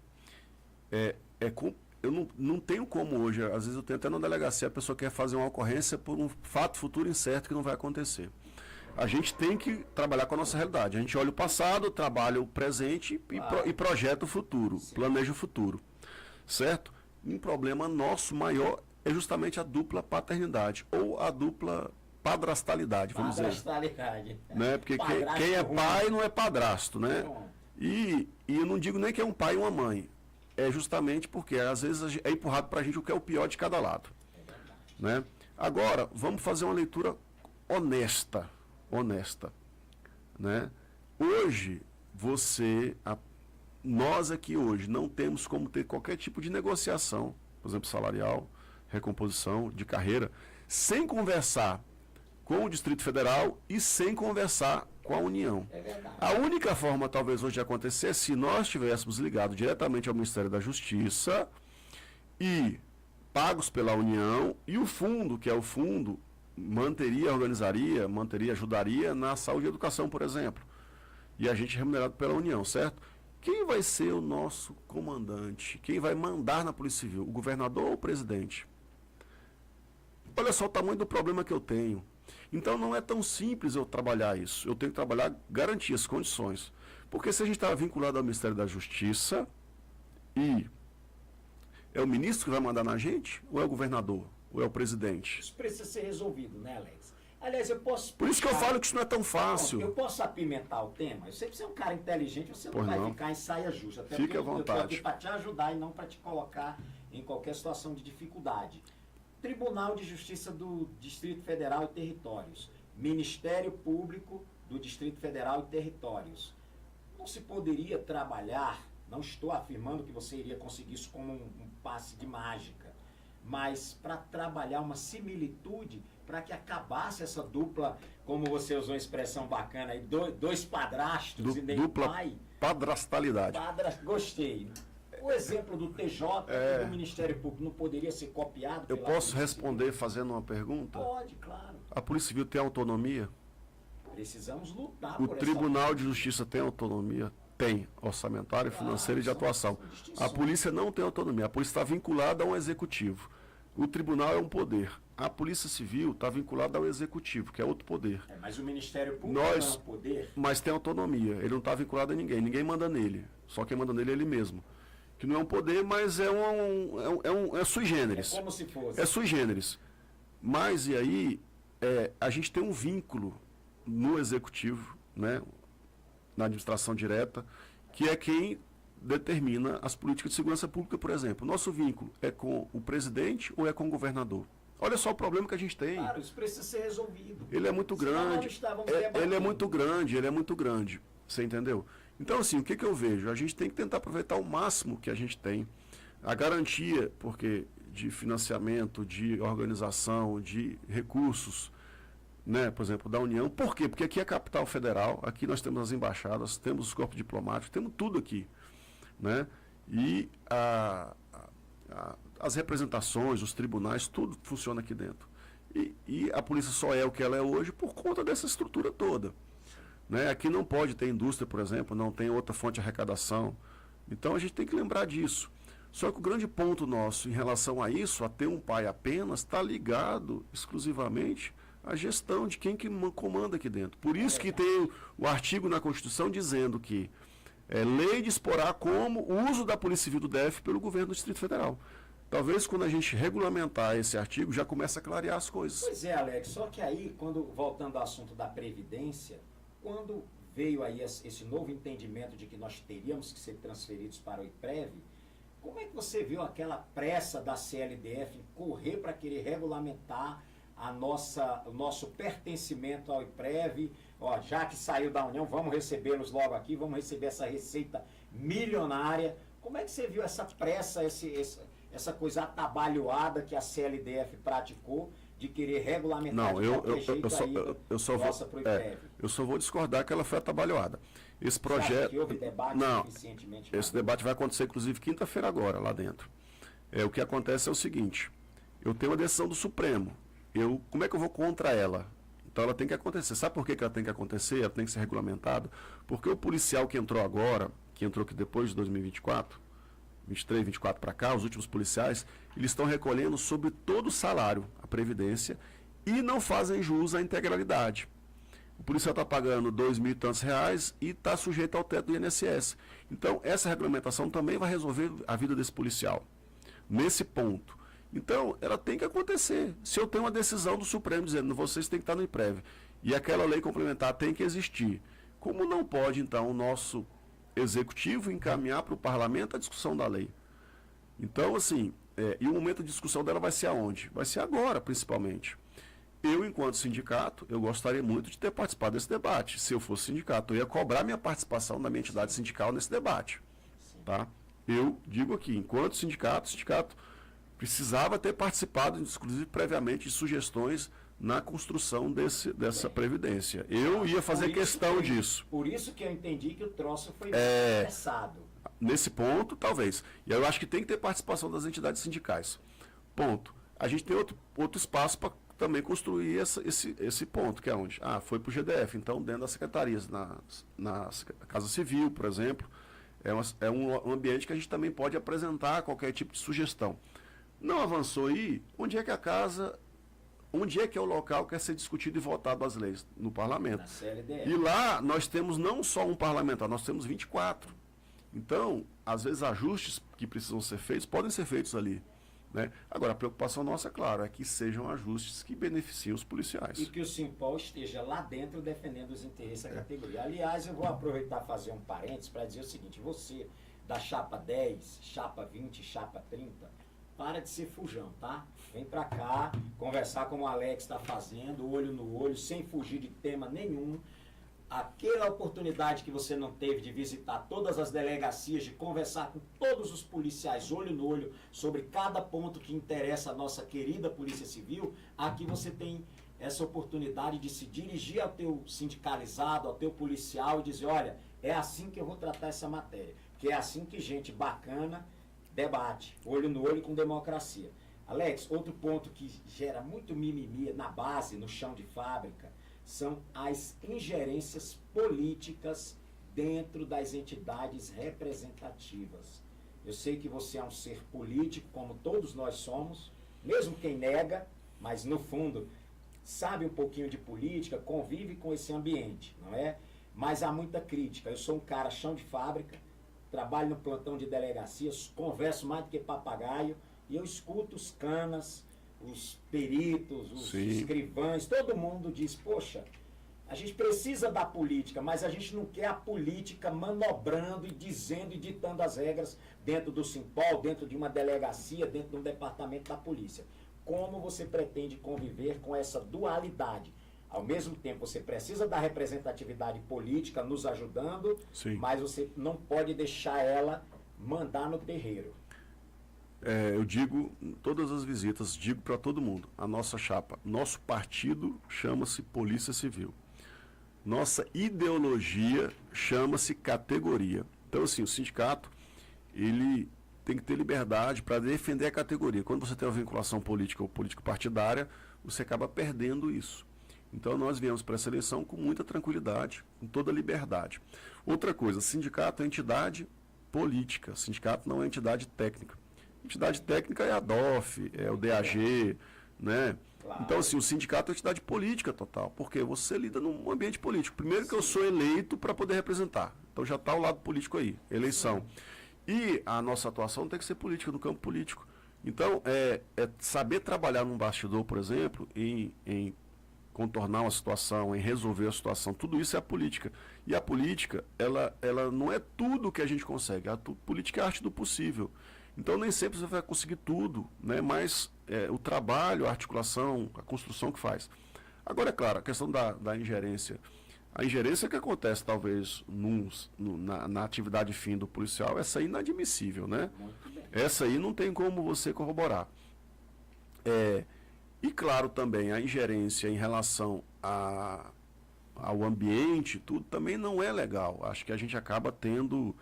S2: Eu não tenho como hoje, às vezes eu tenho até na delegacia, a pessoa quer fazer uma ocorrência por um fato futuro incerto que não vai acontecer. A gente tem que trabalhar com a nossa realidade. A gente olha o passado, trabalha o presente e projeta o futuro, planeja o futuro, certo? Um problema nosso maior é justamente a dupla paternidade, ou a dupla padrastalidade, vamos dizer. Né? Porque quem é pai não é padrasto, né? E eu não digo nem que é um pai e uma mãe. É justamente porque às vezes é empurrado para a gente o que é o pior de cada lado. Né? Agora, vamos fazer uma leitura honesta. Né? Hoje, nós aqui hoje não temos como ter qualquer tipo de negociação, por exemplo, salarial, recomposição de carreira, sem conversar com o Distrito Federal e sem conversar com a União. A única forma, talvez, hoje de acontecer é se nós estivéssemos ligados diretamente ao Ministério da Justiça e pagos pela União, e o fundo, que é o fundo, organizaria, ajudaria na saúde e educação, por exemplo. E a gente é remunerado pela União, certo? Quem vai ser o nosso comandante? Quem vai mandar na Polícia Civil? O governador ou o presidente? Olha só o tamanho do problema que eu tenho. Então não é tão simples eu trabalhar isso. Eu tenho que trabalhar garantias, condições. Porque se a gente está vinculado ao Ministério da Justiça e é o ministro que vai mandar na gente, ou é o governador, ou é o presidente?
S1: Isso precisa ser resolvido, né, Alex? Aliás, eu posso...
S2: Por isso que eu falo que isso não é tão fácil.
S1: Não, eu posso apimentar o tema? Eu sei que você é um cara inteligente, você não vai ficar em saia justa. Até
S2: Fique à vontade.
S1: Eu estou aqui para te ajudar e não para te colocar em qualquer situação de dificuldade. Tribunal de Justiça do Distrito Federal e Territórios. Ministério Público do Distrito Federal e Territórios. Não se poderia trabalhar, não estou afirmando que você iria conseguir isso como um passe de mágica, mas para trabalhar uma similitude para que acabasse essa dupla, como você usou uma expressão bacana aí, dois padrastos e nem
S2: dupla
S1: pai.
S2: Padrastalidade.
S1: Gostei. O exemplo do TJ e do Ministério Público não poderia ser copiado?
S2: Eu posso responder fazendo uma pergunta?
S1: Pode, claro.
S2: A Polícia Civil tem autonomia?
S1: Precisamos lutar
S2: O
S1: por
S2: Tribunal de Justiça tem autonomia? Tem, orçamentária, financeira e de atuação. A polícia não tem autonomia, a polícia está vinculada a um executivo. O tribunal é um poder. A Polícia Civil está vinculada ao executivo, que é outro poder.
S1: Mas o Ministério Público não é um poder.
S2: Mas tem autonomia, ele não está vinculado a ninguém manda nele. Só quem manda nele é ele mesmo. Que não é um poder, mas é sui generis.
S1: É como se fosse.
S2: É sui generis. Mas, e aí, a gente tem um vínculo no executivo, né, na administração direta, que é quem determina as políticas de segurança pública, por exemplo. Nosso vínculo é com o presidente ou é com o governador? Olha só o problema que a gente tem.
S1: Claro, isso precisa ser resolvido.
S2: Ele é muito grande. Ele é muito grande. Você entendeu? Então, assim, o que eu vejo? A gente tem que tentar aproveitar o máximo que a gente tem. A garantia, porque de financiamento, de organização, de recursos, né, por exemplo, da União. Por quê? Porque aqui é a capital federal, aqui nós temos as embaixadas, temos os corpos diplomáticos, temos tudo aqui, né? E as representações, os tribunais, tudo funciona aqui dentro. E a polícia só é o que ela é hoje por conta dessa estrutura toda, né? Aqui não pode ter indústria, por exemplo, não tem outra fonte de arrecadação. Então a gente tem que lembrar disso. Só que o grande ponto nosso em relação a isso, a ter um pai apenas, está ligado exclusivamente à gestão de quem que comanda aqui dentro. Por isso que tem o artigo na Constituição dizendo que é lei disporá como o uso da Polícia Civil do DF pelo governo do Distrito Federal. Talvez quando a gente regulamentar esse artigo já comece a clarear as coisas.
S1: Pois é, Alex, só que aí, voltando ao assunto da Previdência, quando veio aí esse novo entendimento de que nós teríamos que ser transferidos para o IPREV, como é que você viu aquela pressa da CLDF em correr para querer regulamentar o nosso pertencimento ao IPREV? Ó, já que saiu da União, vamos recebê-los logo aqui, vamos receber essa receita milionária. Como é que você viu essa pressa, essa coisa atabalhoada que a CLDF praticou de querer regulamentar de qualquer jeito
S2: eu só vou discordar que ela foi atabalhoada. Esse projeto... Você acha que houve debate suficientemente? Esse debate vai acontecer, inclusive, quinta-feira agora, lá dentro. O que acontece é o seguinte, eu tenho uma decisão do Supremo, como é que eu vou contra ela? Então ela tem que acontecer. Sabe por que ela tem que acontecer? Ela tem que ser regulamentada? Porque o policial que entrou agora, que entrou aqui depois de 2024, 23, 24 para cá, os últimos policiais, eles estão recolhendo sobre todo o salário, a Previdência, e não fazem jus à integralidade. O policial está pagando R$2.000 e tantos e está sujeito ao teto do INSS. Então, essa regulamentação também vai resolver a vida desse policial, nesse ponto. Então, ela tem que acontecer. Se eu tenho uma decisão do Supremo dizendo que vocês têm que estar no IPREV, e aquela lei complementar tem que existir, como não pode, então, o nosso executivo encaminhar para o parlamento a discussão da lei? Então, assim, e o momento de discussão dela vai ser aonde? Vai ser agora, principalmente. Eu, enquanto sindicato, eu gostaria muito de ter participado desse debate. Se eu fosse sindicato, eu ia cobrar minha participação da minha entidade sindical nesse debate. Tá? Eu digo aqui, enquanto sindicato, o sindicato precisava ter participado, inclusive previamente, de sugestões na construção dessa Previdência. Eu ia fazer questão disso.
S1: Por isso que eu entendi que o troço foi interessado.
S2: Nesse ponto, talvez. E eu acho que tem que ter participação das entidades sindicais. Ponto. A gente tem outro espaço para também construir esse ponto, que é onde? Foi para o GDF, então dentro das secretarias, na Casa Civil, por exemplo, é um ambiente que a gente também pode apresentar qualquer tipo de sugestão. Não avançou aí, onde é que é o local que quer ser discutido e votado as leis? No parlamento. E lá nós temos não só um parlamentar, nós temos 24. Então, às vezes ajustes que precisam ser feitos podem ser feitos ali. Né? Agora, a preocupação nossa, claro, é que sejam ajustes que beneficiem os policiais.
S1: E que o Simpol esteja lá dentro defendendo os interesses da categoria. Aliás, eu vou aproveitar e fazer um parênteses para dizer o seguinte: você, da chapa 10, chapa 20, chapa 30, para de ser fujão, tá? Vem para cá, conversar como o Alex está fazendo, olho no olho, sem fugir de tema nenhum. Aquela oportunidade que você não teve de visitar todas as delegacias, de conversar com todos os policiais olho no olho sobre cada ponto que interessa a nossa querida Polícia Civil, aqui você tem essa oportunidade de se dirigir ao teu sindicalizado, ao teu policial e dizer: olha, é assim que eu vou tratar essa matéria, que é assim que gente bacana debate, olho no olho com democracia. Alex, outro ponto que gera muito mimimi na base, no chão de fábrica, são as ingerências políticas dentro das entidades representativas. Eu sei que você é um ser político, como todos nós somos, mesmo quem nega, mas no fundo sabe um pouquinho de política, convive com esse ambiente, não é? Mas há muita crítica. Eu sou um cara chão de fábrica, trabalho no plantão de delegacias, converso mais do que papagaio, e eu escuto os canas, os peritos, os escrivães, todo mundo diz, poxa, a gente precisa da política, mas a gente não quer a política manobrando e dizendo e ditando as regras dentro do Simpol, dentro de uma delegacia, dentro de um departamento da polícia. Como você pretende conviver com essa dualidade? Ao mesmo tempo, você precisa da representatividade política nos ajudando, mas você não pode deixar ela mandar no terreiro.
S2: Eu digo, em todas as visitas, digo para todo mundo, a nossa chapa, nosso partido chama-se Polícia Civil. Nossa ideologia chama-se categoria. Então, assim, o sindicato, ele tem que ter liberdade para defender a categoria. Quando você tem uma vinculação política ou político-partidária, você acaba perdendo isso. Então, nós viemos para essa eleição com muita tranquilidade, com toda liberdade. Outra coisa, sindicato é entidade política, sindicato não é entidade técnica. Entidade técnica é a DOF, é o DAG, né? Claro. Então, assim, o sindicato é entidade política total, porque você lida num ambiente político. Primeiro que eu sou eleito para poder representar, então já está o lado político aí, eleição. E a nossa atuação tem que ser política, no campo político. Então, saber trabalhar num bastidor, por exemplo, em contornar uma situação, em resolver a situação, tudo isso é a política. E a política, ela não é tudo que a gente consegue, a política é a arte do possível. Então, nem sempre você vai conseguir tudo, né? Mas o trabalho, a articulação, a construção que faz. Agora, é claro, a questão da ingerência. A ingerência que acontece, talvez, na atividade fim do policial, essa aí é inadmissível, né? Essa aí não tem como você corroborar. E, claro, também a ingerência em relação ao ambiente, tudo, também não é legal. Acho que a gente acaba tendo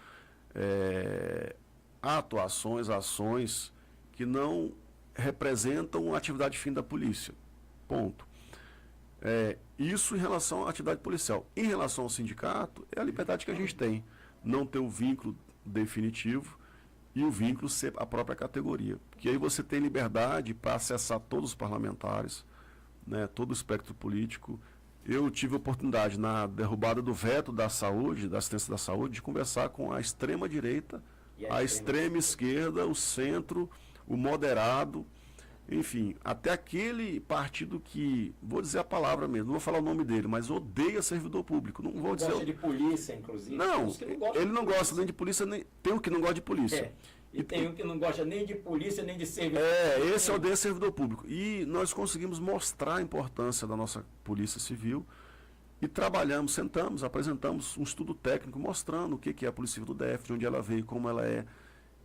S2: atuações, ações que não representam a atividade fim da polícia. Ponto. Isso em relação à atividade policial. Em relação ao sindicato, é a liberdade que a gente tem. Não ter o vínculo definitivo e o vínculo ser a própria categoria. Porque aí você tem liberdade para acessar todos os parlamentares, né, todo o espectro político. Eu tive a oportunidade, na derrubada do veto da saúde, da assistência da saúde, de conversar com a extrema-direita, a extrema-esquerda, o centro, o moderado, enfim, até aquele partido que, vou dizer a palavra mesmo, não vou falar o nome dele, mas odeia servidor público. Não vou dizer.
S1: Gosta de polícia, inclusive.
S2: Não, ele não gosta nem de polícia, nem tem um que não gosta de polícia.
S1: E tem um que não gosta nem de polícia, nem de servidor
S2: público. Esse odeia servidor público. E nós conseguimos mostrar a importância da nossa Polícia Civil e trabalhamos, sentamos, apresentamos um estudo técnico mostrando o que é a Polícia Civil do DF, de onde ela veio, como ela é,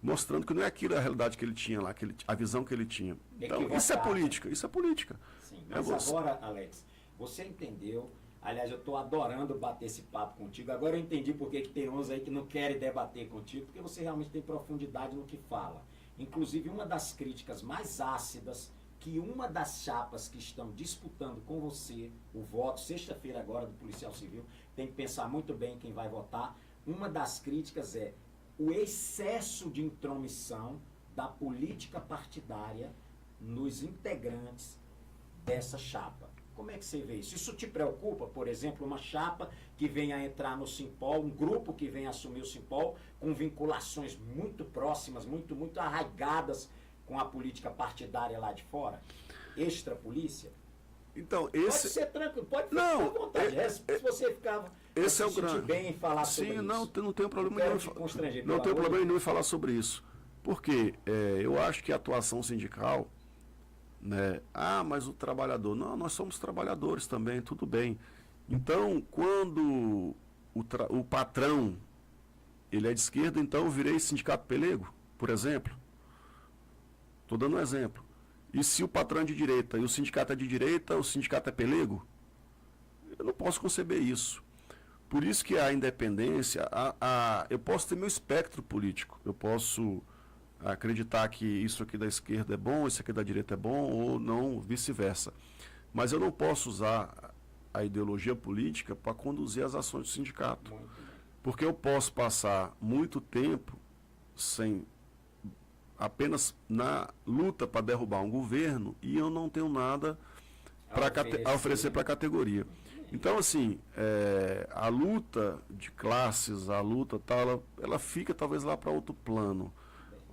S2: mostrando que não é aquilo a realidade que ele tinha lá, a visão que ele tinha. Então, isso é política, isso é política.
S1: Sim, mas agora, Alex, você entendeu, aliás, eu estou adorando bater esse papo contigo, agora eu entendi por que tem uns aí que não querem debater contigo, porque você realmente tem profundidade no que fala. Inclusive, uma das críticas mais ácidas que uma das chapas que estão disputando com você o voto, sexta-feira agora, do policial civil, tem que pensar muito bem quem vai votar. Uma das críticas é o excesso de intromissão da política partidária nos integrantes dessa chapa. Como é que você vê isso? Isso te preocupa, por exemplo, uma chapa que venha a entrar no Simpol, um grupo que venha assumir o Simpol, com vinculações muito próximas, muito arraigadas com a política partidária lá de fora? Extra-polícia?
S2: Então,
S1: pode ser tranquilo, pode ficar à vontade. Se você ficava
S2: esse é o grande.
S1: Bem em falar sobre isso.
S2: Sim, não tenho problema nenhum. Não tenho problema nenhum em falar sobre isso. Porque eu acho que a atuação sindical, né? Mas o trabalhador. Não, nós somos trabalhadores também, tudo bem. Então, quando o patrão ele é de esquerda, então eu virei sindicato pelego, por exemplo. Estou dando um exemplo. E se o patrão é de direita e o sindicato é de direita, o sindicato é pelego? Eu não posso conceber isso. Por isso que a independência, eu posso ter meu espectro político. Eu posso acreditar que isso aqui da esquerda é bom, isso aqui da direita é bom, ou não, vice-versa. Mas eu não posso usar a ideologia política para conduzir as ações do sindicato.
S1: Muito bem.
S2: Porque eu posso passar muito tempo sem apenas na luta para derrubar um governo e eu não tenho nada a oferecer para a categoria. Então, assim, a luta de classes, a luta tal, ela fica talvez lá para outro plano.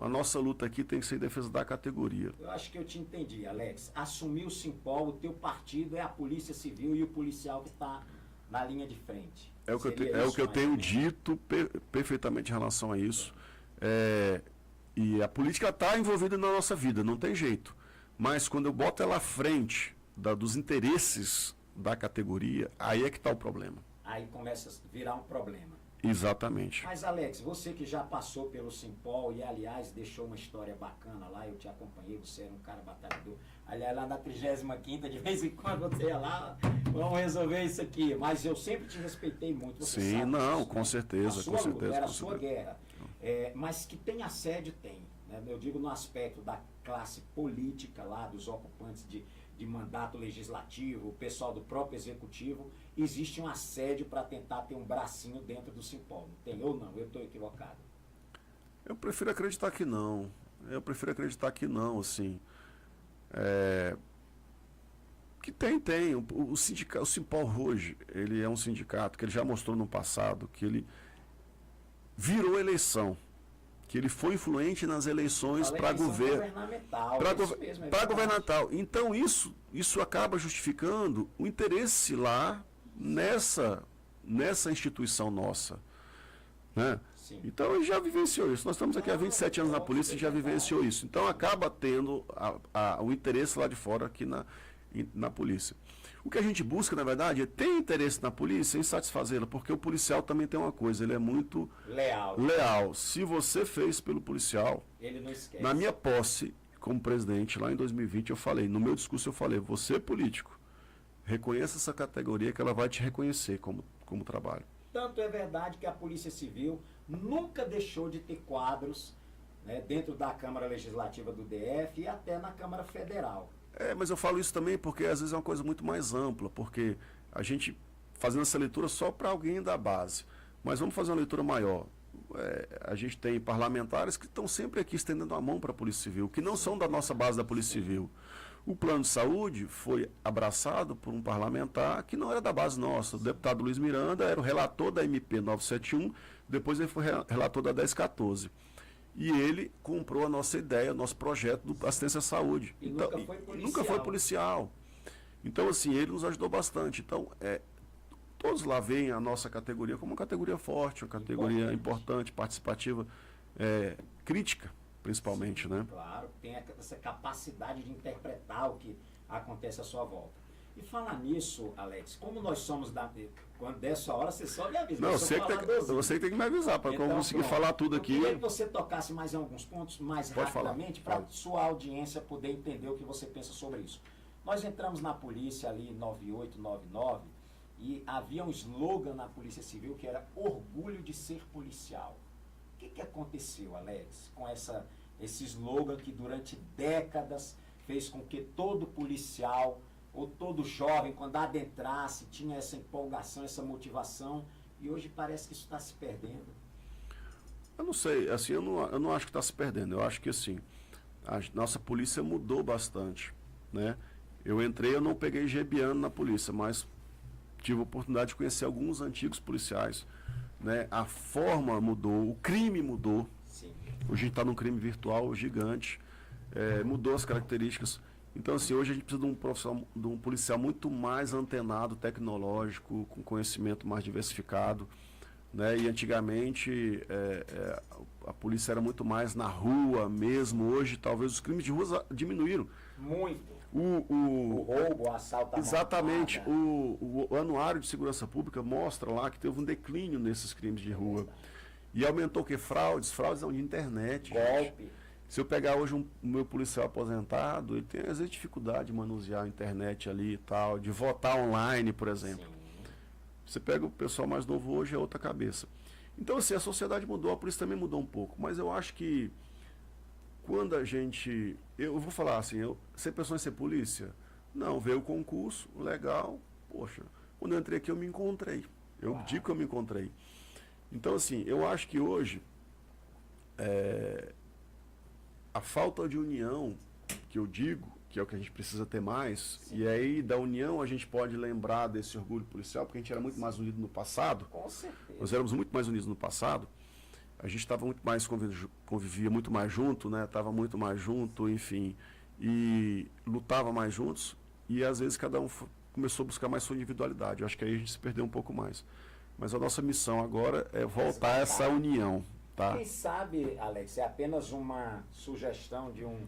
S2: A nossa luta aqui tem que ser em defesa da categoria.
S1: Eu acho que eu te entendi, Alex. Assumir o Simpol, o teu partido é a Polícia Civil e o policial que está na linha de frente.
S2: É o que eu tenho dito perfeitamente em relação a isso. E a política está envolvida na nossa vida, não tem jeito. Mas quando eu boto ela à frente dos interesses da categoria, aí é que está o problema.
S1: Aí começa a virar um problema.
S2: Exatamente.
S1: Mas, Alex, você que já passou pelo Simpol e, aliás, deixou uma história bacana lá, eu te acompanhei, você era um cara batalhador. Aliás, lá na 35ª, de vez em quando você ia lá, vamos resolver isso aqui. Mas eu sempre te respeitei muito. Você
S2: Sim,
S1: sabe
S2: não,
S1: disso,
S2: com
S1: né?
S2: certeza,
S1: a sua
S2: com
S1: luta,
S2: certeza.
S1: era a
S2: com
S1: sua
S2: certeza.
S1: guerra. Mas que tem assédio, tem. Né? Eu digo no aspecto da classe política lá, dos ocupantes de mandato legislativo, o pessoal do próprio executivo, existe um assédio para tentar ter um bracinho dentro do Simpol. Não tem ou não? Eu estou equivocado.
S2: Eu prefiro acreditar que não. Assim. Que tem. O Simpol hoje, ele é um sindicato que ele já mostrou no passado que ele virou eleição, que ele foi influente nas eleições para governo. Para governamental. Então isso acaba justificando o interesse lá nessa instituição nossa. Né? Então ele já vivenciou isso. Nós estamos aqui há 27 anos na polícia e já vivenciou isso. Então acaba tendo o interesse lá de fora aqui na polícia. O que a gente busca, na verdade, é ter interesse na polícia em satisfazê-la, porque o policial também tem uma coisa, ele é muito leal. Se você fez pelo policial,
S1: ele não esquece.
S2: Na minha posse como presidente, lá em 2020, eu falei, no meu discurso eu falei, você político, reconheça essa categoria que ela vai te reconhecer como trabalho.
S1: Tanto é verdade que a Polícia Civil nunca deixou de ter quadros, né, dentro da Câmara Legislativa do DF e até na Câmara Federal.
S2: Mas eu falo isso também porque às vezes é uma coisa muito mais ampla, porque a gente fazendo essa leitura só para alguém da base, mas vamos fazer uma leitura maior. A gente tem parlamentares que estão sempre aqui estendendo a mão para a Polícia Civil, que não são da nossa base da Polícia Civil. O plano de saúde foi abraçado por um parlamentar que não era da base nossa. O deputado Luiz Miranda era o relator da MP 971, depois ele foi relator da 1014. E ele comprou a nossa ideia, nosso projeto do assistência à saúde.
S1: E
S2: então, nunca foi policial. Então, assim, ele nos ajudou bastante. Então, todos lá veem a nossa categoria como uma categoria forte, uma categoria importante participativa, crítica, principalmente, né?
S1: Claro, tem essa capacidade de interpretar o que acontece à sua volta. E falar nisso, Alex, como nós somos quando der sua hora, você só me avisa.
S2: Não, você que tem que me avisar para eu conseguir falar tudo aqui.
S1: Eu queria que você tocasse mais em alguns pontos, mais
S2: Pode
S1: rapidamente, para sua audiência poder entender o que você pensa sobre isso. Nós entramos na polícia ali em 98, 99, e havia um slogan na Polícia Civil que era orgulho de ser policial. O que aconteceu, Alex, com esse slogan que durante décadas fez com que todo policial ou todo jovem, quando adentrasse, tinha essa empolgação, essa motivação, e hoje parece que isso está se perdendo?
S2: Eu não sei, assim, eu não acho que está se perdendo. Eu acho que, assim, a nossa polícia mudou bastante, né? Eu não peguei gebiano na polícia, mas tive a oportunidade de conhecer alguns antigos policiais, né? A forma mudou, o crime mudou.
S1: Sim.
S2: Hoje a gente está num crime virtual gigante, mudou as características. Então, assim, hoje a gente precisa de um policial muito mais antenado, tecnológico, com conhecimento mais diversificado, né? E antigamente a polícia era muito mais na rua mesmo. Hoje, talvez, os crimes de rua diminuíram.
S1: Muito.
S2: O
S1: roubo, o assalto.
S2: Exatamente. O Anuário de Segurança Pública mostra lá que teve um declínio nesses crimes de rua. E aumentou o quê? Fraudes não, de internet.
S1: Golpe.
S2: Gente. Se eu pegar hoje o meu policial aposentado, ele tem às vezes dificuldade de manusear a internet ali e tal, de votar online, por exemplo.
S1: Sim.
S2: Você pega o pessoal mais novo hoje, é outra cabeça. Então, assim, a sociedade mudou, a polícia também mudou um pouco. Mas eu acho que quando a gente... Eu vou falar assim, você pensou em ser polícia? Não, veio o concurso, legal, poxa, Quando eu entrei aqui, eu me encontrei. Eu
S1: Uau.
S2: digo que eu me encontrei. Então, assim, eu acho que hoje a falta de união, que eu digo, que é o que a gente precisa ter mais, e aí da união a gente pode lembrar desse orgulho policial, porque a gente era muito mais unido no passado.
S1: Com certeza.
S2: Nós éramos muito mais unidos no passado. A gente estava muito mais, convivia muito mais junto, né? Estava muito mais junto, enfim, e lutava mais juntos, e às vezes cada um começou a buscar mais sua individualidade. Eu acho que aí a gente se perdeu um pouco mais. Mas a nossa missão agora é voltar a essa união, tá?
S1: Quem sabe, Alex, é apenas uma sugestão de um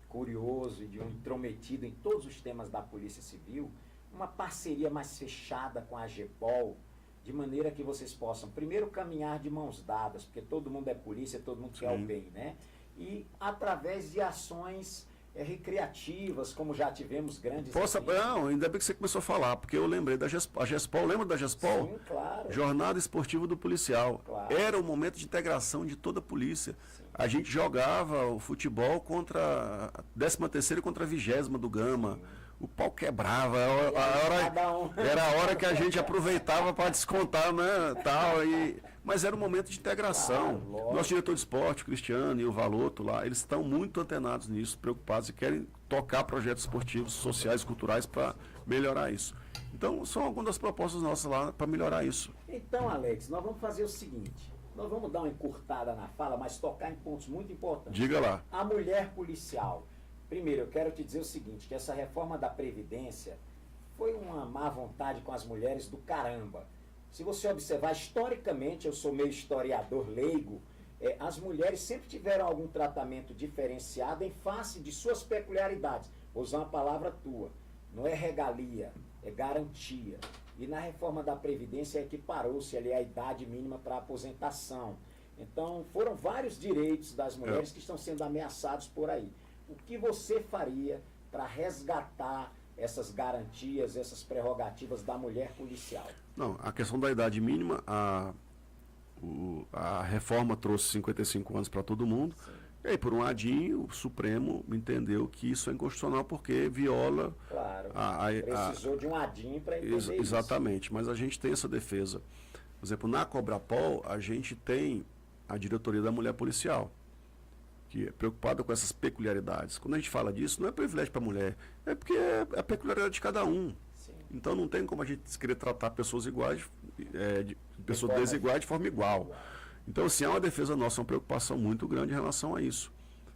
S1: curioso e de um intrometido em todos os temas da Polícia Civil, uma parceria mais fechada com a AGEPOL, de maneira que vocês possam, primeiro, caminhar de mãos dadas, porque todo mundo é polícia, todo mundo quer o bem, né? E através de ações recreativas, como já tivemos grandes...
S2: Não, ainda bem que você começou a falar, porque eu lembrei da GESPOL. A GESPOL, lembra da GESPOL?
S1: Sim, claro.
S2: Jornada Esportiva do Policial.
S1: Claro.
S2: Era o momento de integração de toda a polícia.
S1: Sim.
S2: A gente jogava o futebol contra a 13ª contra a 20ª do Gama. Sim. O pau quebrava. Era a hora que a gente aproveitava para descontar, né? Tal, mas era um momento de integração.
S1: Claro,
S2: nosso diretor de esporte, o Cristiano, e o Valoto lá, eles estão muito antenados nisso, preocupados e querem tocar projetos esportivos, sociais, culturais para melhorar isso. Então, são algumas das propostas nossas lá para melhorar isso.
S1: Então, Alex, nós vamos fazer o seguinte. Nós vamos dar uma encurtada na fala, mas tocar em pontos muito importantes.
S2: Diga lá.
S1: A mulher policial. Primeiro, eu quero te dizer o seguinte, que essa reforma da Previdência foi uma má vontade com as mulheres do caramba. Se você observar, historicamente, eu sou meio historiador leigo, as mulheres sempre tiveram algum tratamento diferenciado em face de suas peculiaridades. Vou usar uma palavra tua, não é regalia, é garantia. E na reforma da Previdência equiparou-se ali a idade mínima para aposentação. Então, foram vários direitos das mulheres que estão sendo ameaçados por aí. O que você faria para resgatar essas garantias, essas prerrogativas da mulher policial?
S2: Não, a questão da idade mínima, a reforma trouxe 55 anos para todo mundo. Sim. E aí, por um ladinho, o Supremo entendeu que isso é inconstitucional porque viola...
S1: Claro, precisou de um adinho para entender isso.
S2: Exatamente, mas a gente tem essa defesa. Por exemplo, na Cobrapol, a gente tem a diretoria da mulher policial, que é preocupada com essas peculiaridades. Quando a gente fala disso, não é privilégio para a mulher, é porque é a peculiaridade de cada um. Sim. Então não tem como a gente querer tratar pessoas iguais, pessoas desiguais de forma igual. Então, assim, é uma defesa nossa, uma preocupação muito grande em relação a isso,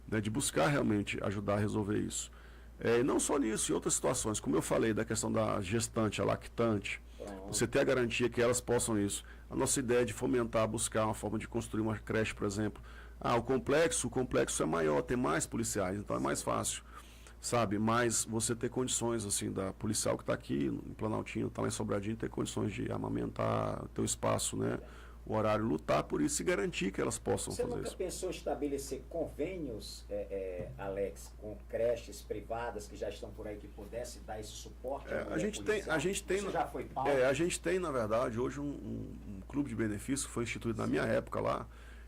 S2: né, de buscar realmente ajudar a resolver isso. E não só nisso, em outras situações, como eu falei, da questão da gestante, a lactante, você ter a garantia que elas possam isso. A nossa ideia de fomentar, buscar uma forma de construir uma creche, por exemplo. O complexo é maior, tem mais policiais, então é mais fácil, sabe? Mas você ter condições, assim, da policial que está aqui em Planaltinho, está lá em Sobradinho, ter condições de amamentar, ter o espaço, né? O horário, lutar por isso e garantir que elas possam fazer isso.
S1: Você nunca pensou em estabelecer convênios, Alex, com creches privadas que já estão por aí, que pudesse dar esse suporte?
S2: A gente tem,
S1: isso já foi pauta?
S2: A gente tem, na verdade, hoje um clube de benefícios que foi instituído na minha época lá,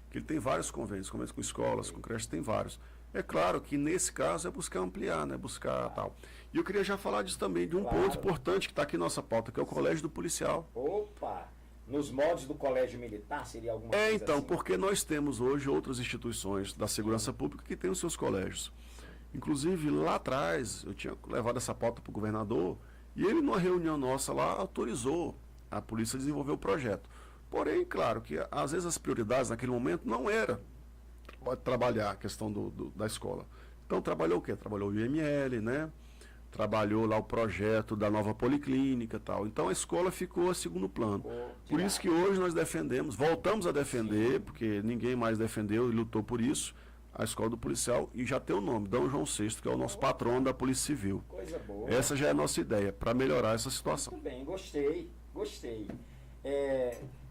S2: que ele tem vários convênios com escolas, com creches, tem vários. É claro que nesse caso é buscar ampliar, né? Buscar tal. E eu queria já falar disso também, de um ponto importante que está aqui na nossa pauta, que é o Colégio do Policial.
S1: Opa! Nos moldes do Colégio Militar seria alguma coisa
S2: então,
S1: assim?
S2: Porque nós temos hoje outras instituições da segurança pública que têm os seus colégios. Inclusive, lá atrás, eu tinha levado essa pauta para o governador, e ele, numa reunião nossa lá, autorizou a polícia a desenvolver o projeto. Porém, claro que às vezes as prioridades naquele momento não era trabalhar a questão da escola. Então trabalhou o quê? Trabalhou o IML, né? Trabalhou lá o projeto da nova policlínica e tal. Então a escola ficou a segundo plano. Por isso que hoje nós defendemos, voltamos a defender, porque ninguém mais defendeu e lutou por isso, a escola do policial, e já tem o nome, D. João VI, que é o nosso patrono da Polícia Civil.
S1: Coisa boa.
S2: Essa já é a nossa ideia, para melhorar essa situação.
S1: Muito bem, gostei.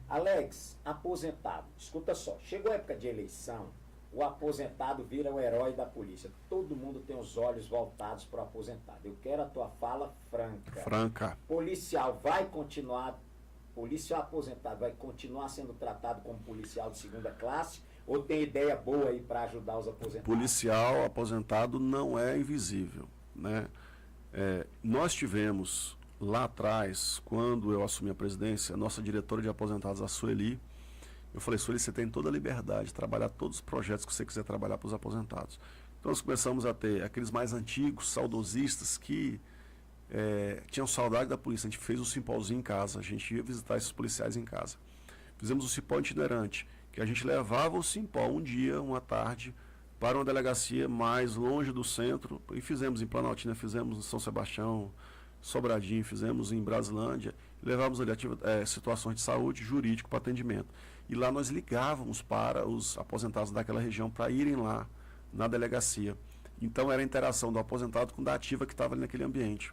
S1: Alex, aposentado, escuta só, chegou a época de eleição, o aposentado vira o herói da polícia. Todo mundo tem os olhos voltados para o aposentado. Eu quero a tua fala franca.
S2: Franca.
S1: Policial aposentado vai continuar sendo tratado como policial de segunda classe, ou tem ideia boa aí para ajudar os aposentados?
S2: Policial aposentado não é invisível, né? Nós tivemos lá atrás, quando eu assumi a presidência, a nossa diretora de aposentados, a Sueli, eu falei, Sueli, você tem toda a liberdade de trabalhar todos os projetos que você quiser trabalhar para os aposentados. Então nós começamos a ter aqueles mais antigos, saudosistas, que tinham saudade da polícia. A gente fez o Cipózinho em casa, a gente ia visitar esses policiais em casa. Fizemos o Cipó itinerante, que a gente levava o Cipó um dia, uma tarde, para uma delegacia mais longe do centro, e fizemos em Planaltina, fizemos em São Sebastião, Sobradinho, fizemos em Brasilândia, levávamos ali situações de saúde, jurídico para atendimento. E lá nós ligávamos para os aposentados daquela região para irem lá na delegacia. Então era a interação do aposentado com da ativa que estava ali naquele ambiente.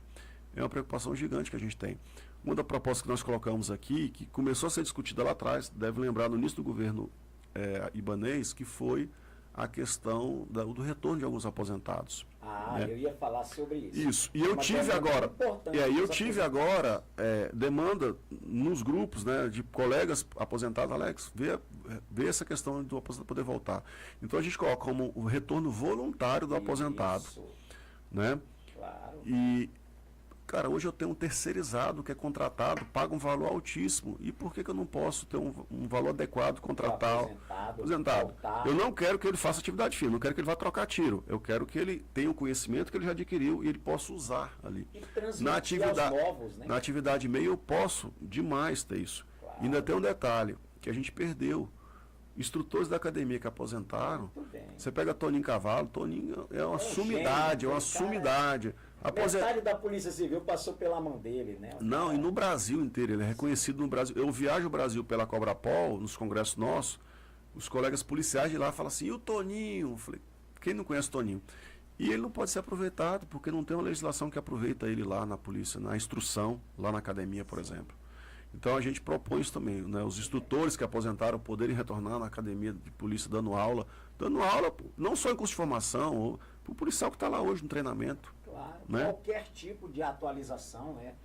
S2: É uma preocupação gigante que a gente tem. Uma das propostas que nós colocamos aqui, que começou a ser discutida lá atrás, deve lembrar no início do governo ibanês, que foi a questão do retorno de alguns aposentados. Né?
S1: Eu ia falar sobre isso.
S2: Isso. E eu tive agora, demanda nos grupos, né, de colegas aposentados, Alex, vê essa questão do aposentado poder voltar. Então a gente coloca como o retorno voluntário do aposentado. Né?
S1: Claro.
S2: E, cara, hoje eu tenho um terceirizado que é contratado, paga um valor altíssimo. E por que eu não posso ter um valor adequado, contratar aposentado? Eu não quero que ele faça atividade fina, não quero que ele vá trocar tiro. Eu quero que ele tenha o conhecimento que ele já adquiriu e ele possa usar ali. Na atividade,
S1: novos, né?
S2: Na atividade meio eu posso demais ter isso. Claro. E ainda tem um detalhe, que a gente perdeu. Instrutores da academia que aposentaram, você pega Toninho Cavalo, Toninho é uma sumidade,
S1: Metade da Polícia Civil passou pela mão dele, né?
S2: Não, e no Brasil inteiro, ele é reconhecido no Brasil. Eu viajo o Brasil pela Cobrapol, nos congressos nossos, os colegas policiais de lá falam assim, e o Toninho? Eu falei, quem não conhece o Toninho? E ele não pode ser aproveitado, porque não tem uma legislação que aproveita ele lá na polícia, na instrução, lá na academia, por exemplo. Então a gente propõe isso também, né? Os instrutores que aposentaram poderem retornar na academia de polícia dando aula não só em curso de formação, para o policial que está lá hoje no treinamento.
S1: Claro,
S2: né?
S1: Qualquer tipo de atualização, né?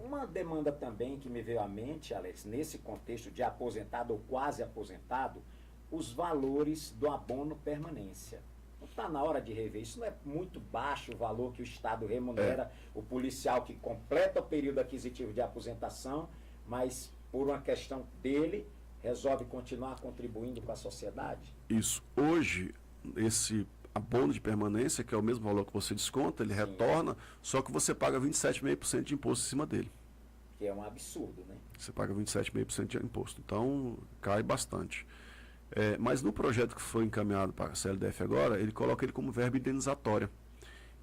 S1: Uma demanda também que me veio à mente, Alex, nesse contexto de aposentado ou quase aposentado, os valores do abono permanência. Não está na hora de rever. Isso não é muito baixo o valor que o Estado remunera o policial que completa o período aquisitivo de aposentação, mas por uma questão dele, resolve continuar contribuindo com a sociedade?
S2: Isso. Hoje, esse abono de permanência, que é o mesmo valor que você desconta, ele retorna, só que você paga 27,5% de imposto em cima dele.
S1: Que é um absurdo, né?
S2: Você paga 27,5% de imposto. Então, cai bastante. Mas no projeto que foi encaminhado para a CLDF agora, ele coloca ele como verba indenizatória.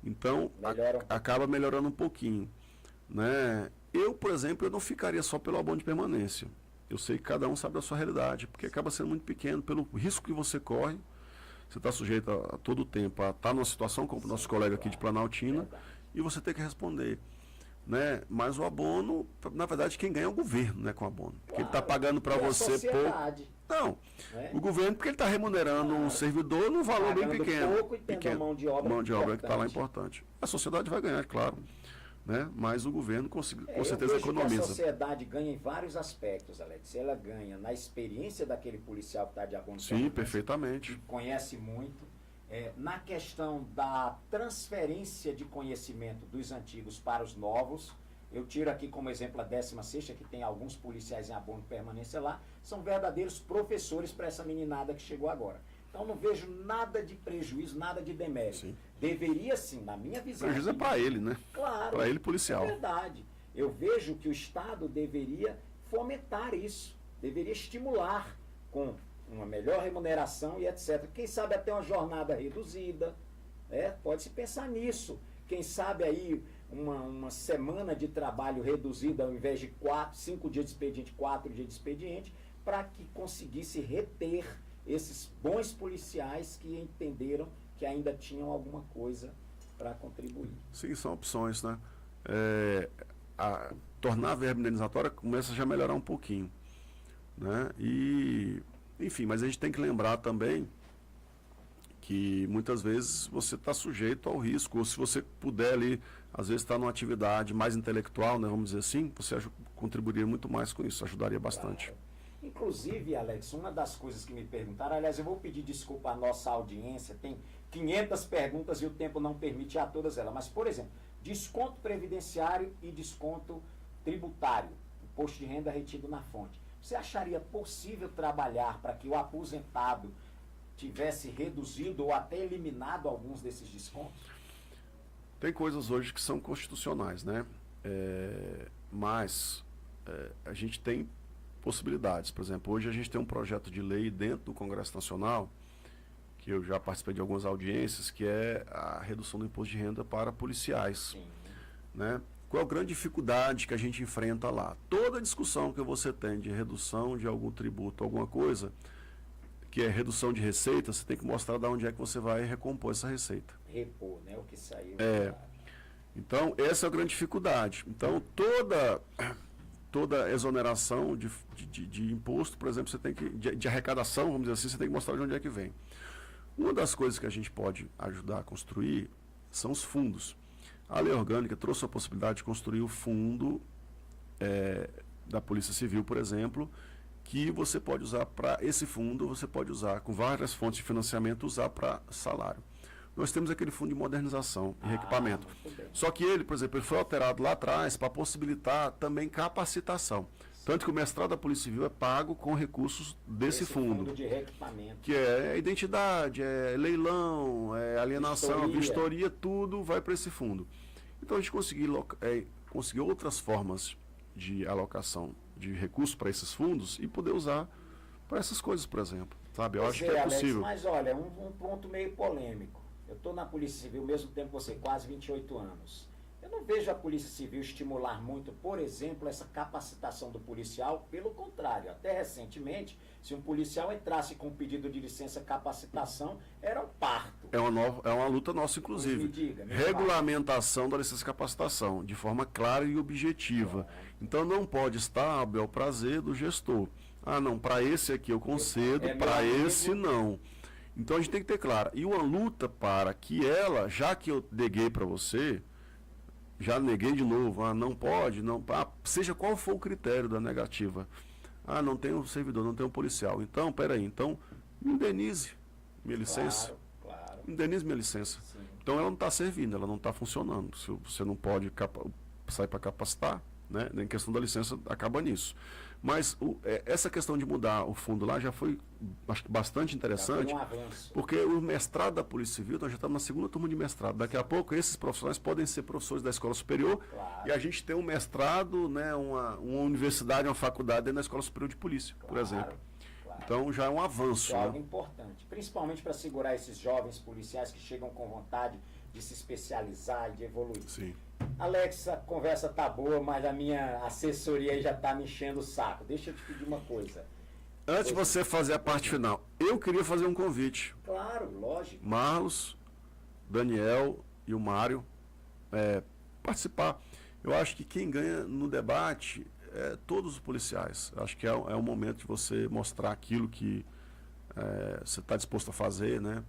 S2: Então, acaba melhorando um pouquinho. Né? Eu, por exemplo, eu não ficaria só pelo abono de permanência. Eu sei que cada um sabe da sua realidade, porque acaba sendo muito pequeno, pelo risco que você corre. Você está sujeito a todo o tempo a estar numa situação como o nosso colega aqui de Planaltina, e você tem que responder. Né? Mas o abono, na verdade, quem ganha é o governo, né, com o abono. Porque ele está pagando para você pouco. Não, o governo, porque ele está remunerando um servidor num valor bem pequeno.
S1: Pouco e tendo mão de obra
S2: que está lá importante. A sociedade vai ganhar, claro. Né? Mas o governo com certeza economiza.
S1: A sociedade ganha em vários aspectos, Alex. Ela ganha na experiência daquele policial que está de abono.
S2: Sim, perfeitamente.
S1: Que conhece muito. Na questão da transferência de conhecimento dos antigos para os novos, eu tiro aqui como exemplo a 16ª, que tem alguns policiais em abono de permanência lá, são verdadeiros professores para essa meninada que chegou agora. Então não vejo nada de prejuízo, nada de demérito.
S2: Sim.
S1: Deveria sim, na minha visão.
S2: Prejuízo é para ele, né?
S1: Claro.
S2: Para ele policial.
S1: É verdade. Eu vejo que o Estado deveria fomentar isso, deveria estimular com uma melhor remuneração e etc. Quem sabe até uma jornada reduzida, pode-se pensar nisso. Quem sabe aí uma semana de trabalho reduzida ao invés de 5 dias de expediente, 4 dias de expediente, para que conseguisse reter esses bons policiais que entenderam que ainda tinham alguma coisa para contribuir.
S2: Sim, são opções, né? Tornar a verba indenizatória começa já a melhorar um pouquinho, né? E, enfim, mas a gente tem que lembrar também que muitas vezes você está sujeito ao risco, ou se você puder ali, às vezes está numa atividade mais intelectual, né, vamos dizer assim, você contribuiria muito mais com isso, ajudaria bastante.
S1: Claro. Inclusive, Alex, uma das coisas que me perguntaram, aliás, eu vou pedir desculpa à nossa audiência, tem 500 perguntas e o tempo não permite a todas elas, mas, por exemplo, desconto previdenciário e desconto tributário, imposto de renda retido na fonte. Você acharia possível trabalhar para que o aposentado tivesse reduzido ou até eliminado alguns desses descontos?
S2: Tem coisas hoje que são constitucionais, né? Mas a gente tem possibilidades. Por exemplo, hoje a gente tem um projeto de lei dentro do Congresso Nacional, que eu já participei de algumas audiências, que é a redução do imposto de renda para policiais.
S1: Sim.
S2: Né? Qual a grande dificuldade que a gente enfrenta lá? Toda discussão que você tem de redução de algum tributo, alguma coisa, que é redução de receita, você tem que mostrar de onde é que você vai recompor essa receita.
S1: Repor, né? O que saiu.
S2: Então, essa é a grande dificuldade. Então, toda exoneração de imposto, por exemplo, você tem que, de arrecadação, vamos dizer assim, você tem que mostrar de onde é que vem. Uma das coisas que a gente pode ajudar a construir são os fundos. A lei orgânica trouxe a possibilidade de construir o fundo da Polícia Civil, por exemplo, que você pode usar para esse fundo, você pode usar com várias fontes de financiamento, usar para salário. Nós temos aquele fundo de modernização e equipamento. Só que ele, por exemplo, ele foi alterado lá atrás para possibilitar também capacitação. Tanto que o mestrado da Polícia Civil é pago com recursos desse fundo
S1: de reequipamento.
S2: Que é identidade, é leilão, é alienação, vistoria, tudo vai para esse fundo. Então a gente conseguiu outras formas de alocação de recursos para esses fundos e poder usar para essas coisas, por exemplo. Sabe? Eu acho que é possível.
S1: Alex, mas olha, um ponto meio polêmico. Eu estou na Polícia Civil ao mesmo tempo que você, quase 28 anos. Eu não vejo a Polícia Civil estimular muito, por exemplo, essa capacitação do policial. Pelo contrário, até recentemente, se um policial entrasse com um pedido de licença capacitação, era um parto.
S2: É uma luta nossa, inclusive.
S1: Me diga,
S2: regulamentação da licença capacitação, de forma clara e objetiva. Então não pode estar a bel prazer do gestor. Ah, não, para esse aqui eu concedo, para esse não. Então a gente tem que ter claro. E uma luta para que ela, já que eu neguei para você, já neguei de novo, não pode, não, seja qual for o critério da negativa. Não tem um servidor, não tem um policial. Então, peraí, me indenize minha licença.
S1: Claro.
S2: Indenize minha licença.
S1: Sim.
S2: Então ela não está servindo, ela não está funcionando. Se você não pode sair para capacitar, né? Em questão da licença, acaba nisso. Mas essa questão de mudar o fundo lá já foi, acho que bastante interessante, porque o mestrado da Polícia Civil, nós já estamos na segunda turma de mestrado. Daqui a pouco esses profissionais podem ser professores da escola superior, e a gente tem um mestrado, né, uma universidade, uma faculdade dentro da escola superior de polícia, por exemplo.
S1: Claro.
S2: Então já é um avanço.
S1: É algo importante, principalmente para segurar esses jovens policiais que chegam com vontade de se especializar e de evoluir.
S2: Sim.
S1: Alex, a conversa tá boa, mas a minha assessoria aí já tá me enchendo o saco. Deixa eu te pedir uma coisa.
S2: Antes de você fazer a parte final, eu queria fazer um convite.
S1: Claro, lógico.
S2: Marlos, Daniel e o Mário participar. Eu acho que quem ganha no debate é todos os policiais. Acho que é um momento de você mostrar aquilo que você está disposto a fazer, né?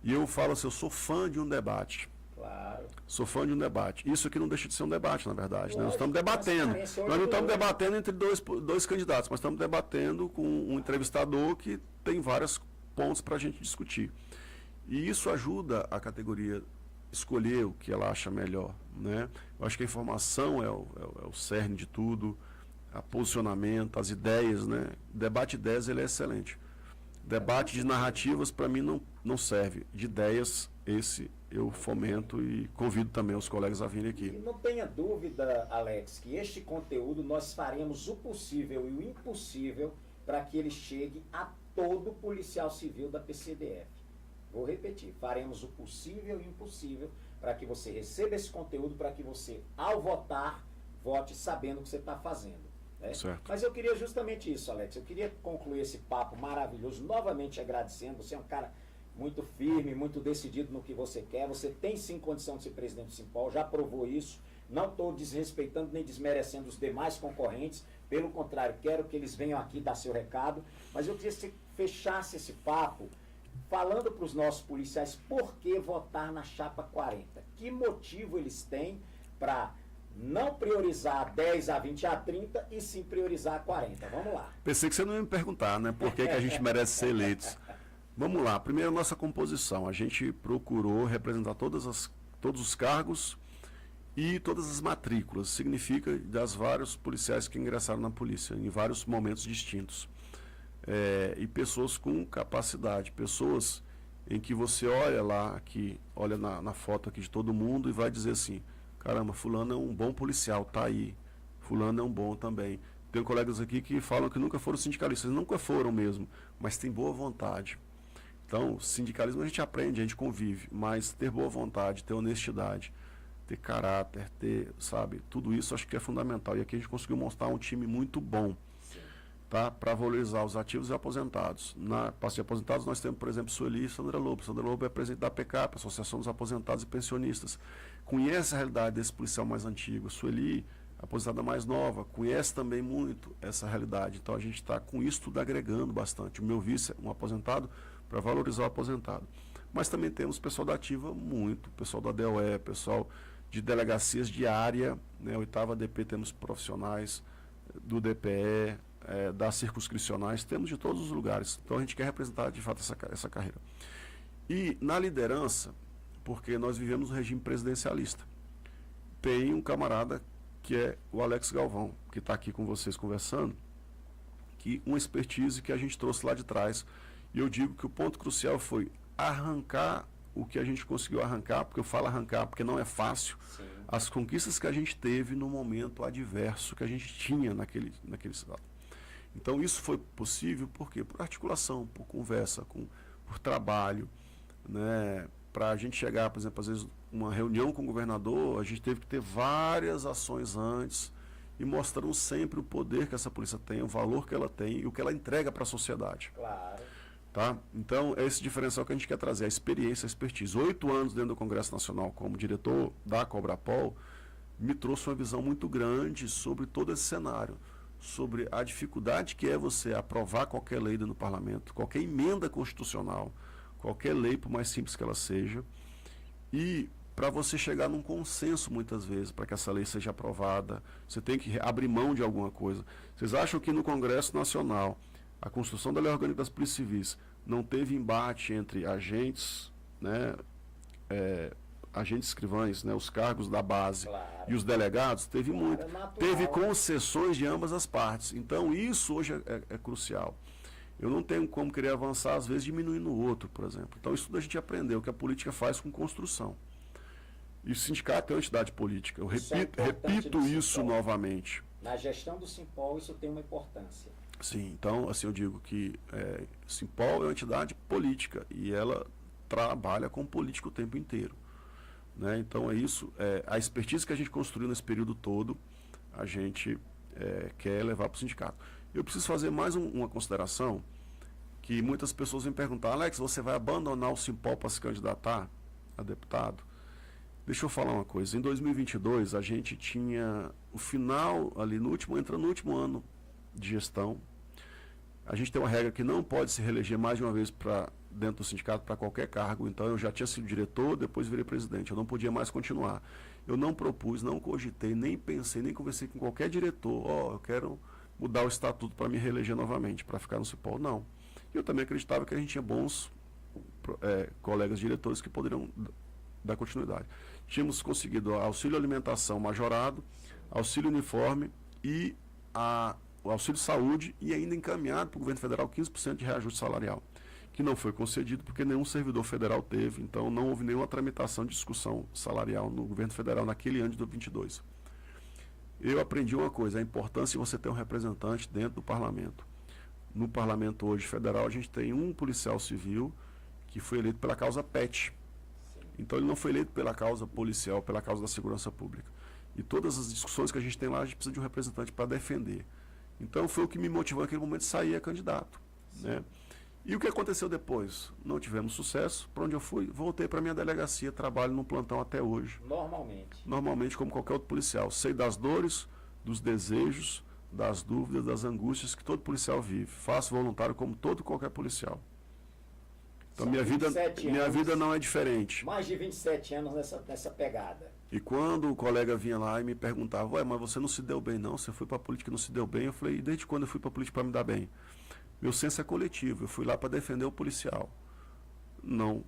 S2: E eu falo assim, eu sou fã de um debate.
S1: Claro.
S2: Sou fã de um debate. Isso aqui não deixa de ser um debate, na verdade.
S1: Lógico,
S2: né? Nós estamos debatendo. Nós não estamos debatendo entre dois candidatos, mas estamos debatendo com um entrevistador que tem vários pontos para a gente discutir. E isso ajuda a categoria escolher o que ela acha melhor. Né? Eu acho que a informação é o cerne de tudo, o posicionamento, as ideias. Né? O debate de ideias ele é excelente. Debate de narrativas, para mim, não serve. De ideias, esse eu fomento e convido também os colegas a virem aqui.
S1: E não tenha dúvida, Alex, que este conteúdo nós faremos o possível e o impossível para que ele chegue a todo policial civil da PCDF. Vou repetir, faremos o possível e o impossível para que você receba esse conteúdo, para que você, ao votar, vote sabendo o que você está fazendo. Né? Mas eu queria justamente isso, Alex. Eu queria concluir esse papo maravilhoso, novamente agradecendo. Você é um cara muito firme, muito decidido no que você quer. Você tem sim condição de ser presidente do Simpol, já provou isso. Não estou desrespeitando nem desmerecendo os demais concorrentes. Pelo contrário, quero que eles venham aqui dar seu recado. Mas eu queria que você fechasse esse papo falando para os nossos policiais por que votar na chapa 40. Que motivo eles têm para não priorizar 10 a 20 a 30 e sim priorizar a 40. Vamos lá.
S2: Pensei que você não ia me perguntar, né? Por que a gente merece ser eleitos. Vamos lá. Primeiro, a nossa composição. A gente procurou representar todos os cargos E todas as matrículas, significa das vários policiais que ingressaram na polícia, em vários momentos distintos. E pessoas com capacidade, pessoas em que você olha lá, aqui, olha na foto aqui de todo mundo e vai dizer assim, caramba, fulano é um bom policial, tá aí, fulano é um bom também. Tem colegas aqui que falam que nunca foram sindicalistas, nunca foram mesmo, mas tem boa vontade. Então, sindicalismo a gente aprende, a gente convive, mas ter boa vontade, ter honestidade, ter caráter, sabe, tudo isso acho que é fundamental. E aqui a gente conseguiu mostrar um time muito bom, tá, para valorizar os ativos e aposentados. Na parte de aposentados nós temos, por exemplo, Sueli e Sandra Lobo. Sandra Lobo é presidente da APCAP, Associação dos Aposentados e Pensionistas. Conhece a realidade desse policial mais antigo. Sueli, aposentada mais nova, conhece também muito essa realidade. Então a gente está com isso tudo agregando bastante. O meu vice é um aposentado para valorizar o aposentado. Mas também temos pessoal da ativa muito, pessoal da DOE, pessoal de delegacias de área, né, 8ª DP temos profissionais do DPE, das circunscricionais, temos de todos os lugares. Então a gente quer representar de fato essa carreira. E na liderança, porque nós vivemos um regime presidencialista, tem um camarada que é o Alex Galvão, que está aqui com vocês conversando, que uma expertise que a gente trouxe lá de trás. E eu digo que o ponto crucial foi arrancar o que a gente conseguiu arrancar, porque eu falo arrancar porque não é fácil, sim, as conquistas que a gente teve no momento adverso que a gente tinha naquele estado. Então isso foi possível por quê? Por articulação, por conversa, por trabalho, né? Para a gente chegar, por exemplo, às vezes uma reunião com o governador, a gente teve que ter várias ações antes e mostrando sempre o poder que essa polícia tem, o valor que ela tem e o que ela entrega para a sociedade.
S1: Claro.
S2: Tá? Então, é esse diferencial que a gente quer trazer, a experiência, a expertise. 8 anos dentro do Congresso Nacional como diretor da Cobrapol me trouxe uma visão muito grande sobre todo esse cenário, sobre a dificuldade que é você aprovar qualquer lei no parlamento, qualquer emenda constitucional, qualquer lei, por mais simples que ela seja, e para você chegar num consenso muitas vezes, para que essa lei seja aprovada, você tem que abrir mão de alguma coisa. Vocês acham que no Congresso Nacional a construção da Lei Orgânica das Polícias Civis não teve embate entre agentes, né, agentes escrivães, né, os cargos da base, claro, e os delegados? Teve claro, muito. Teve concessões de ambas as partes. Então, isso hoje é crucial. Eu não tenho como querer avançar, às vezes, diminuindo o outro, por exemplo. Então, isso tudo a gente aprendeu, que a política faz com construção. E o sindicato é uma entidade política. Eu repito isso novamente.
S1: Na gestão do Simpol, isso tem uma importância.
S2: Sim, então, assim, eu digo que Simpol é uma entidade política e ela trabalha com político o tempo inteiro, né? Então, é isso. A expertise que a gente construiu nesse período todo, a gente quer levar para o sindicato. Eu preciso fazer mais uma consideração, que muitas pessoas vêm perguntar: Alex, você vai abandonar o Simpol para se candidatar a deputado? Deixa eu falar uma coisa. Em 2022, a gente tinha o final ali, entrando no último ano de gestão. A gente tem uma regra que não pode se reeleger mais de uma vez dentro do sindicato para qualquer cargo. Então, eu já tinha sido diretor, depois virei presidente. Eu não podia mais continuar. Eu não propus, não cogitei, nem pensei, nem conversei com qualquer diretor. Eu quero mudar o estatuto para me reeleger novamente, para ficar no Simpol. Não. Eu também acreditava que a gente tinha bons colegas diretores que poderiam dar continuidade. Tínhamos conseguido auxílio alimentação majorado, auxílio uniforme e o auxílio saúde, e ainda encaminhado para o governo federal 15% de reajuste salarial, que não foi concedido porque nenhum servidor federal teve. Então não houve nenhuma tramitação de discussão salarial no governo federal naquele ano de 2022. Eu aprendi uma coisa: a importância de você ter um representante dentro do parlamento. No parlamento hoje federal, a gente tem um policial civil que foi eleito pela causa PET. Então ele não foi eleito pela causa policial, pela causa da segurança pública. E todas as discussões que a gente tem lá, a gente precisa de um representante para defender. Então foi o que me motivou naquele momento a sair candidato, né? E o que aconteceu depois? Não tivemos sucesso. Para onde eu fui? Voltei para a minha delegacia, trabalho no plantão até hoje. Normalmente, como qualquer outro policial. Sei das dores, dos desejos, das dúvidas, das angústias que todo policial vive. Faço voluntário como todo qualquer policial. Então minha vida não é diferente.
S1: Mais de 27 anos nessa pegada.
S2: E quando o colega vinha lá e me perguntava: ué, mas você não se deu bem não? Você foi para a política e não se deu bem? Eu falei: e desde quando eu fui para a política para me dar bem? Meu senso é coletivo. Eu fui lá para defender o policial. Não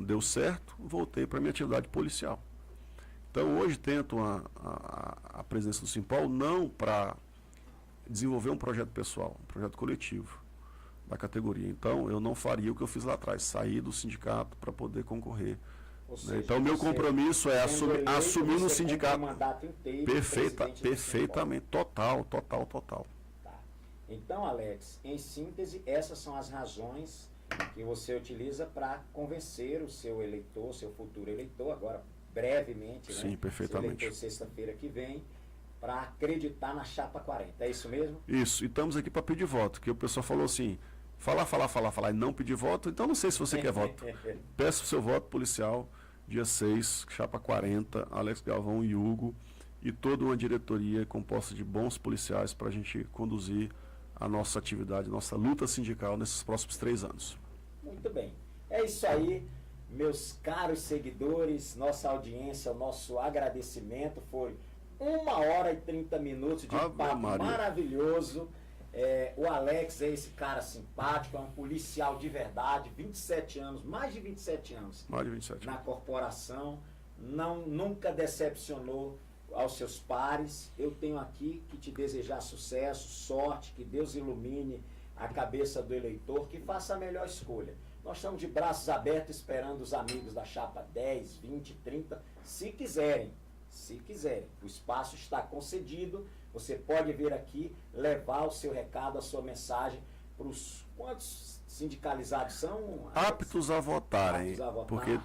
S2: deu certo, voltei para a minha atividade policial. Então, hoje tento a presença do Simpol não para desenvolver um projeto pessoal, um projeto coletivo da categoria. Então, eu não faria o que eu fiz lá atrás, sair do sindicato para poder concorrer.
S1: Ou
S2: Né?
S1: seja,
S2: Então, meu compromisso é assumir no sindicato.
S1: Um mandato inteiro,
S2: Perfeitamente, total.
S1: Tá. Então, Alex, em síntese, essas são as razões que você utiliza para convencer o seu eleitor, seu futuro eleitor, agora brevemente,
S2: Sim,
S1: né?
S2: perfeitamente.
S1: Seu eleitor sexta-feira que vem, para acreditar na chapa 40. É isso mesmo?
S2: Isso, e estamos aqui para pedir voto, que o pessoal falou assim, falar e não pedir voto, então não sei se você quer voto. Peço o seu voto policial, dia 6, chapa 40, Alex Galvão e Hugo, e toda uma diretoria composta de bons policiais para a gente conduzir a nossa atividade, nossa luta sindical nesses próximos 3 anos.
S1: Muito bem. É isso aí, meus caros seguidores, nossa audiência, o nosso agradecimento. Foi 1h30 de papo maravilhoso. O Alex é esse cara simpático, é um policial de verdade, 27 anos, mais de 27 anos
S2: Mais de 27
S1: na corporação, nunca decepcionou aos seus pares. Eu tenho aqui que te desejar sucesso, sorte, que Deus ilumine a cabeça do eleitor, que faça a melhor escolha. Nós estamos de braços abertos esperando os amigos da chapa 10, 20, 30, se quiserem. Se quiserem. O espaço está concedido. Você pode vir aqui levar o seu recado, a sua mensagem para os... Quantos sindicalizados são?
S2: Aptos a votarem, porque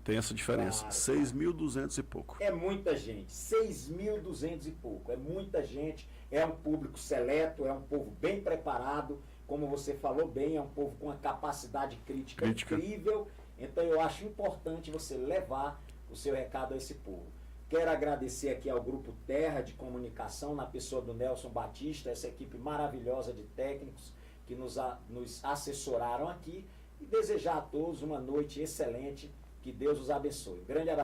S2: tem essa diferença.
S1: Claro.
S2: 6.200 e pouco.
S1: É muita gente, 6.200 e pouco. É muita gente, é um público seleto, é um povo bem preparado, como você falou bem, é um povo com uma capacidade crítica incrível. Então eu acho importante você levar o seu recado a esse povo. Quero agradecer aqui ao Grupo Terra de Comunicação, na pessoa do Nelson Batista, essa equipe maravilhosa de técnicos que nos assessoraram aqui, e desejar a todos uma noite excelente, que Deus os abençoe. Grande abraço.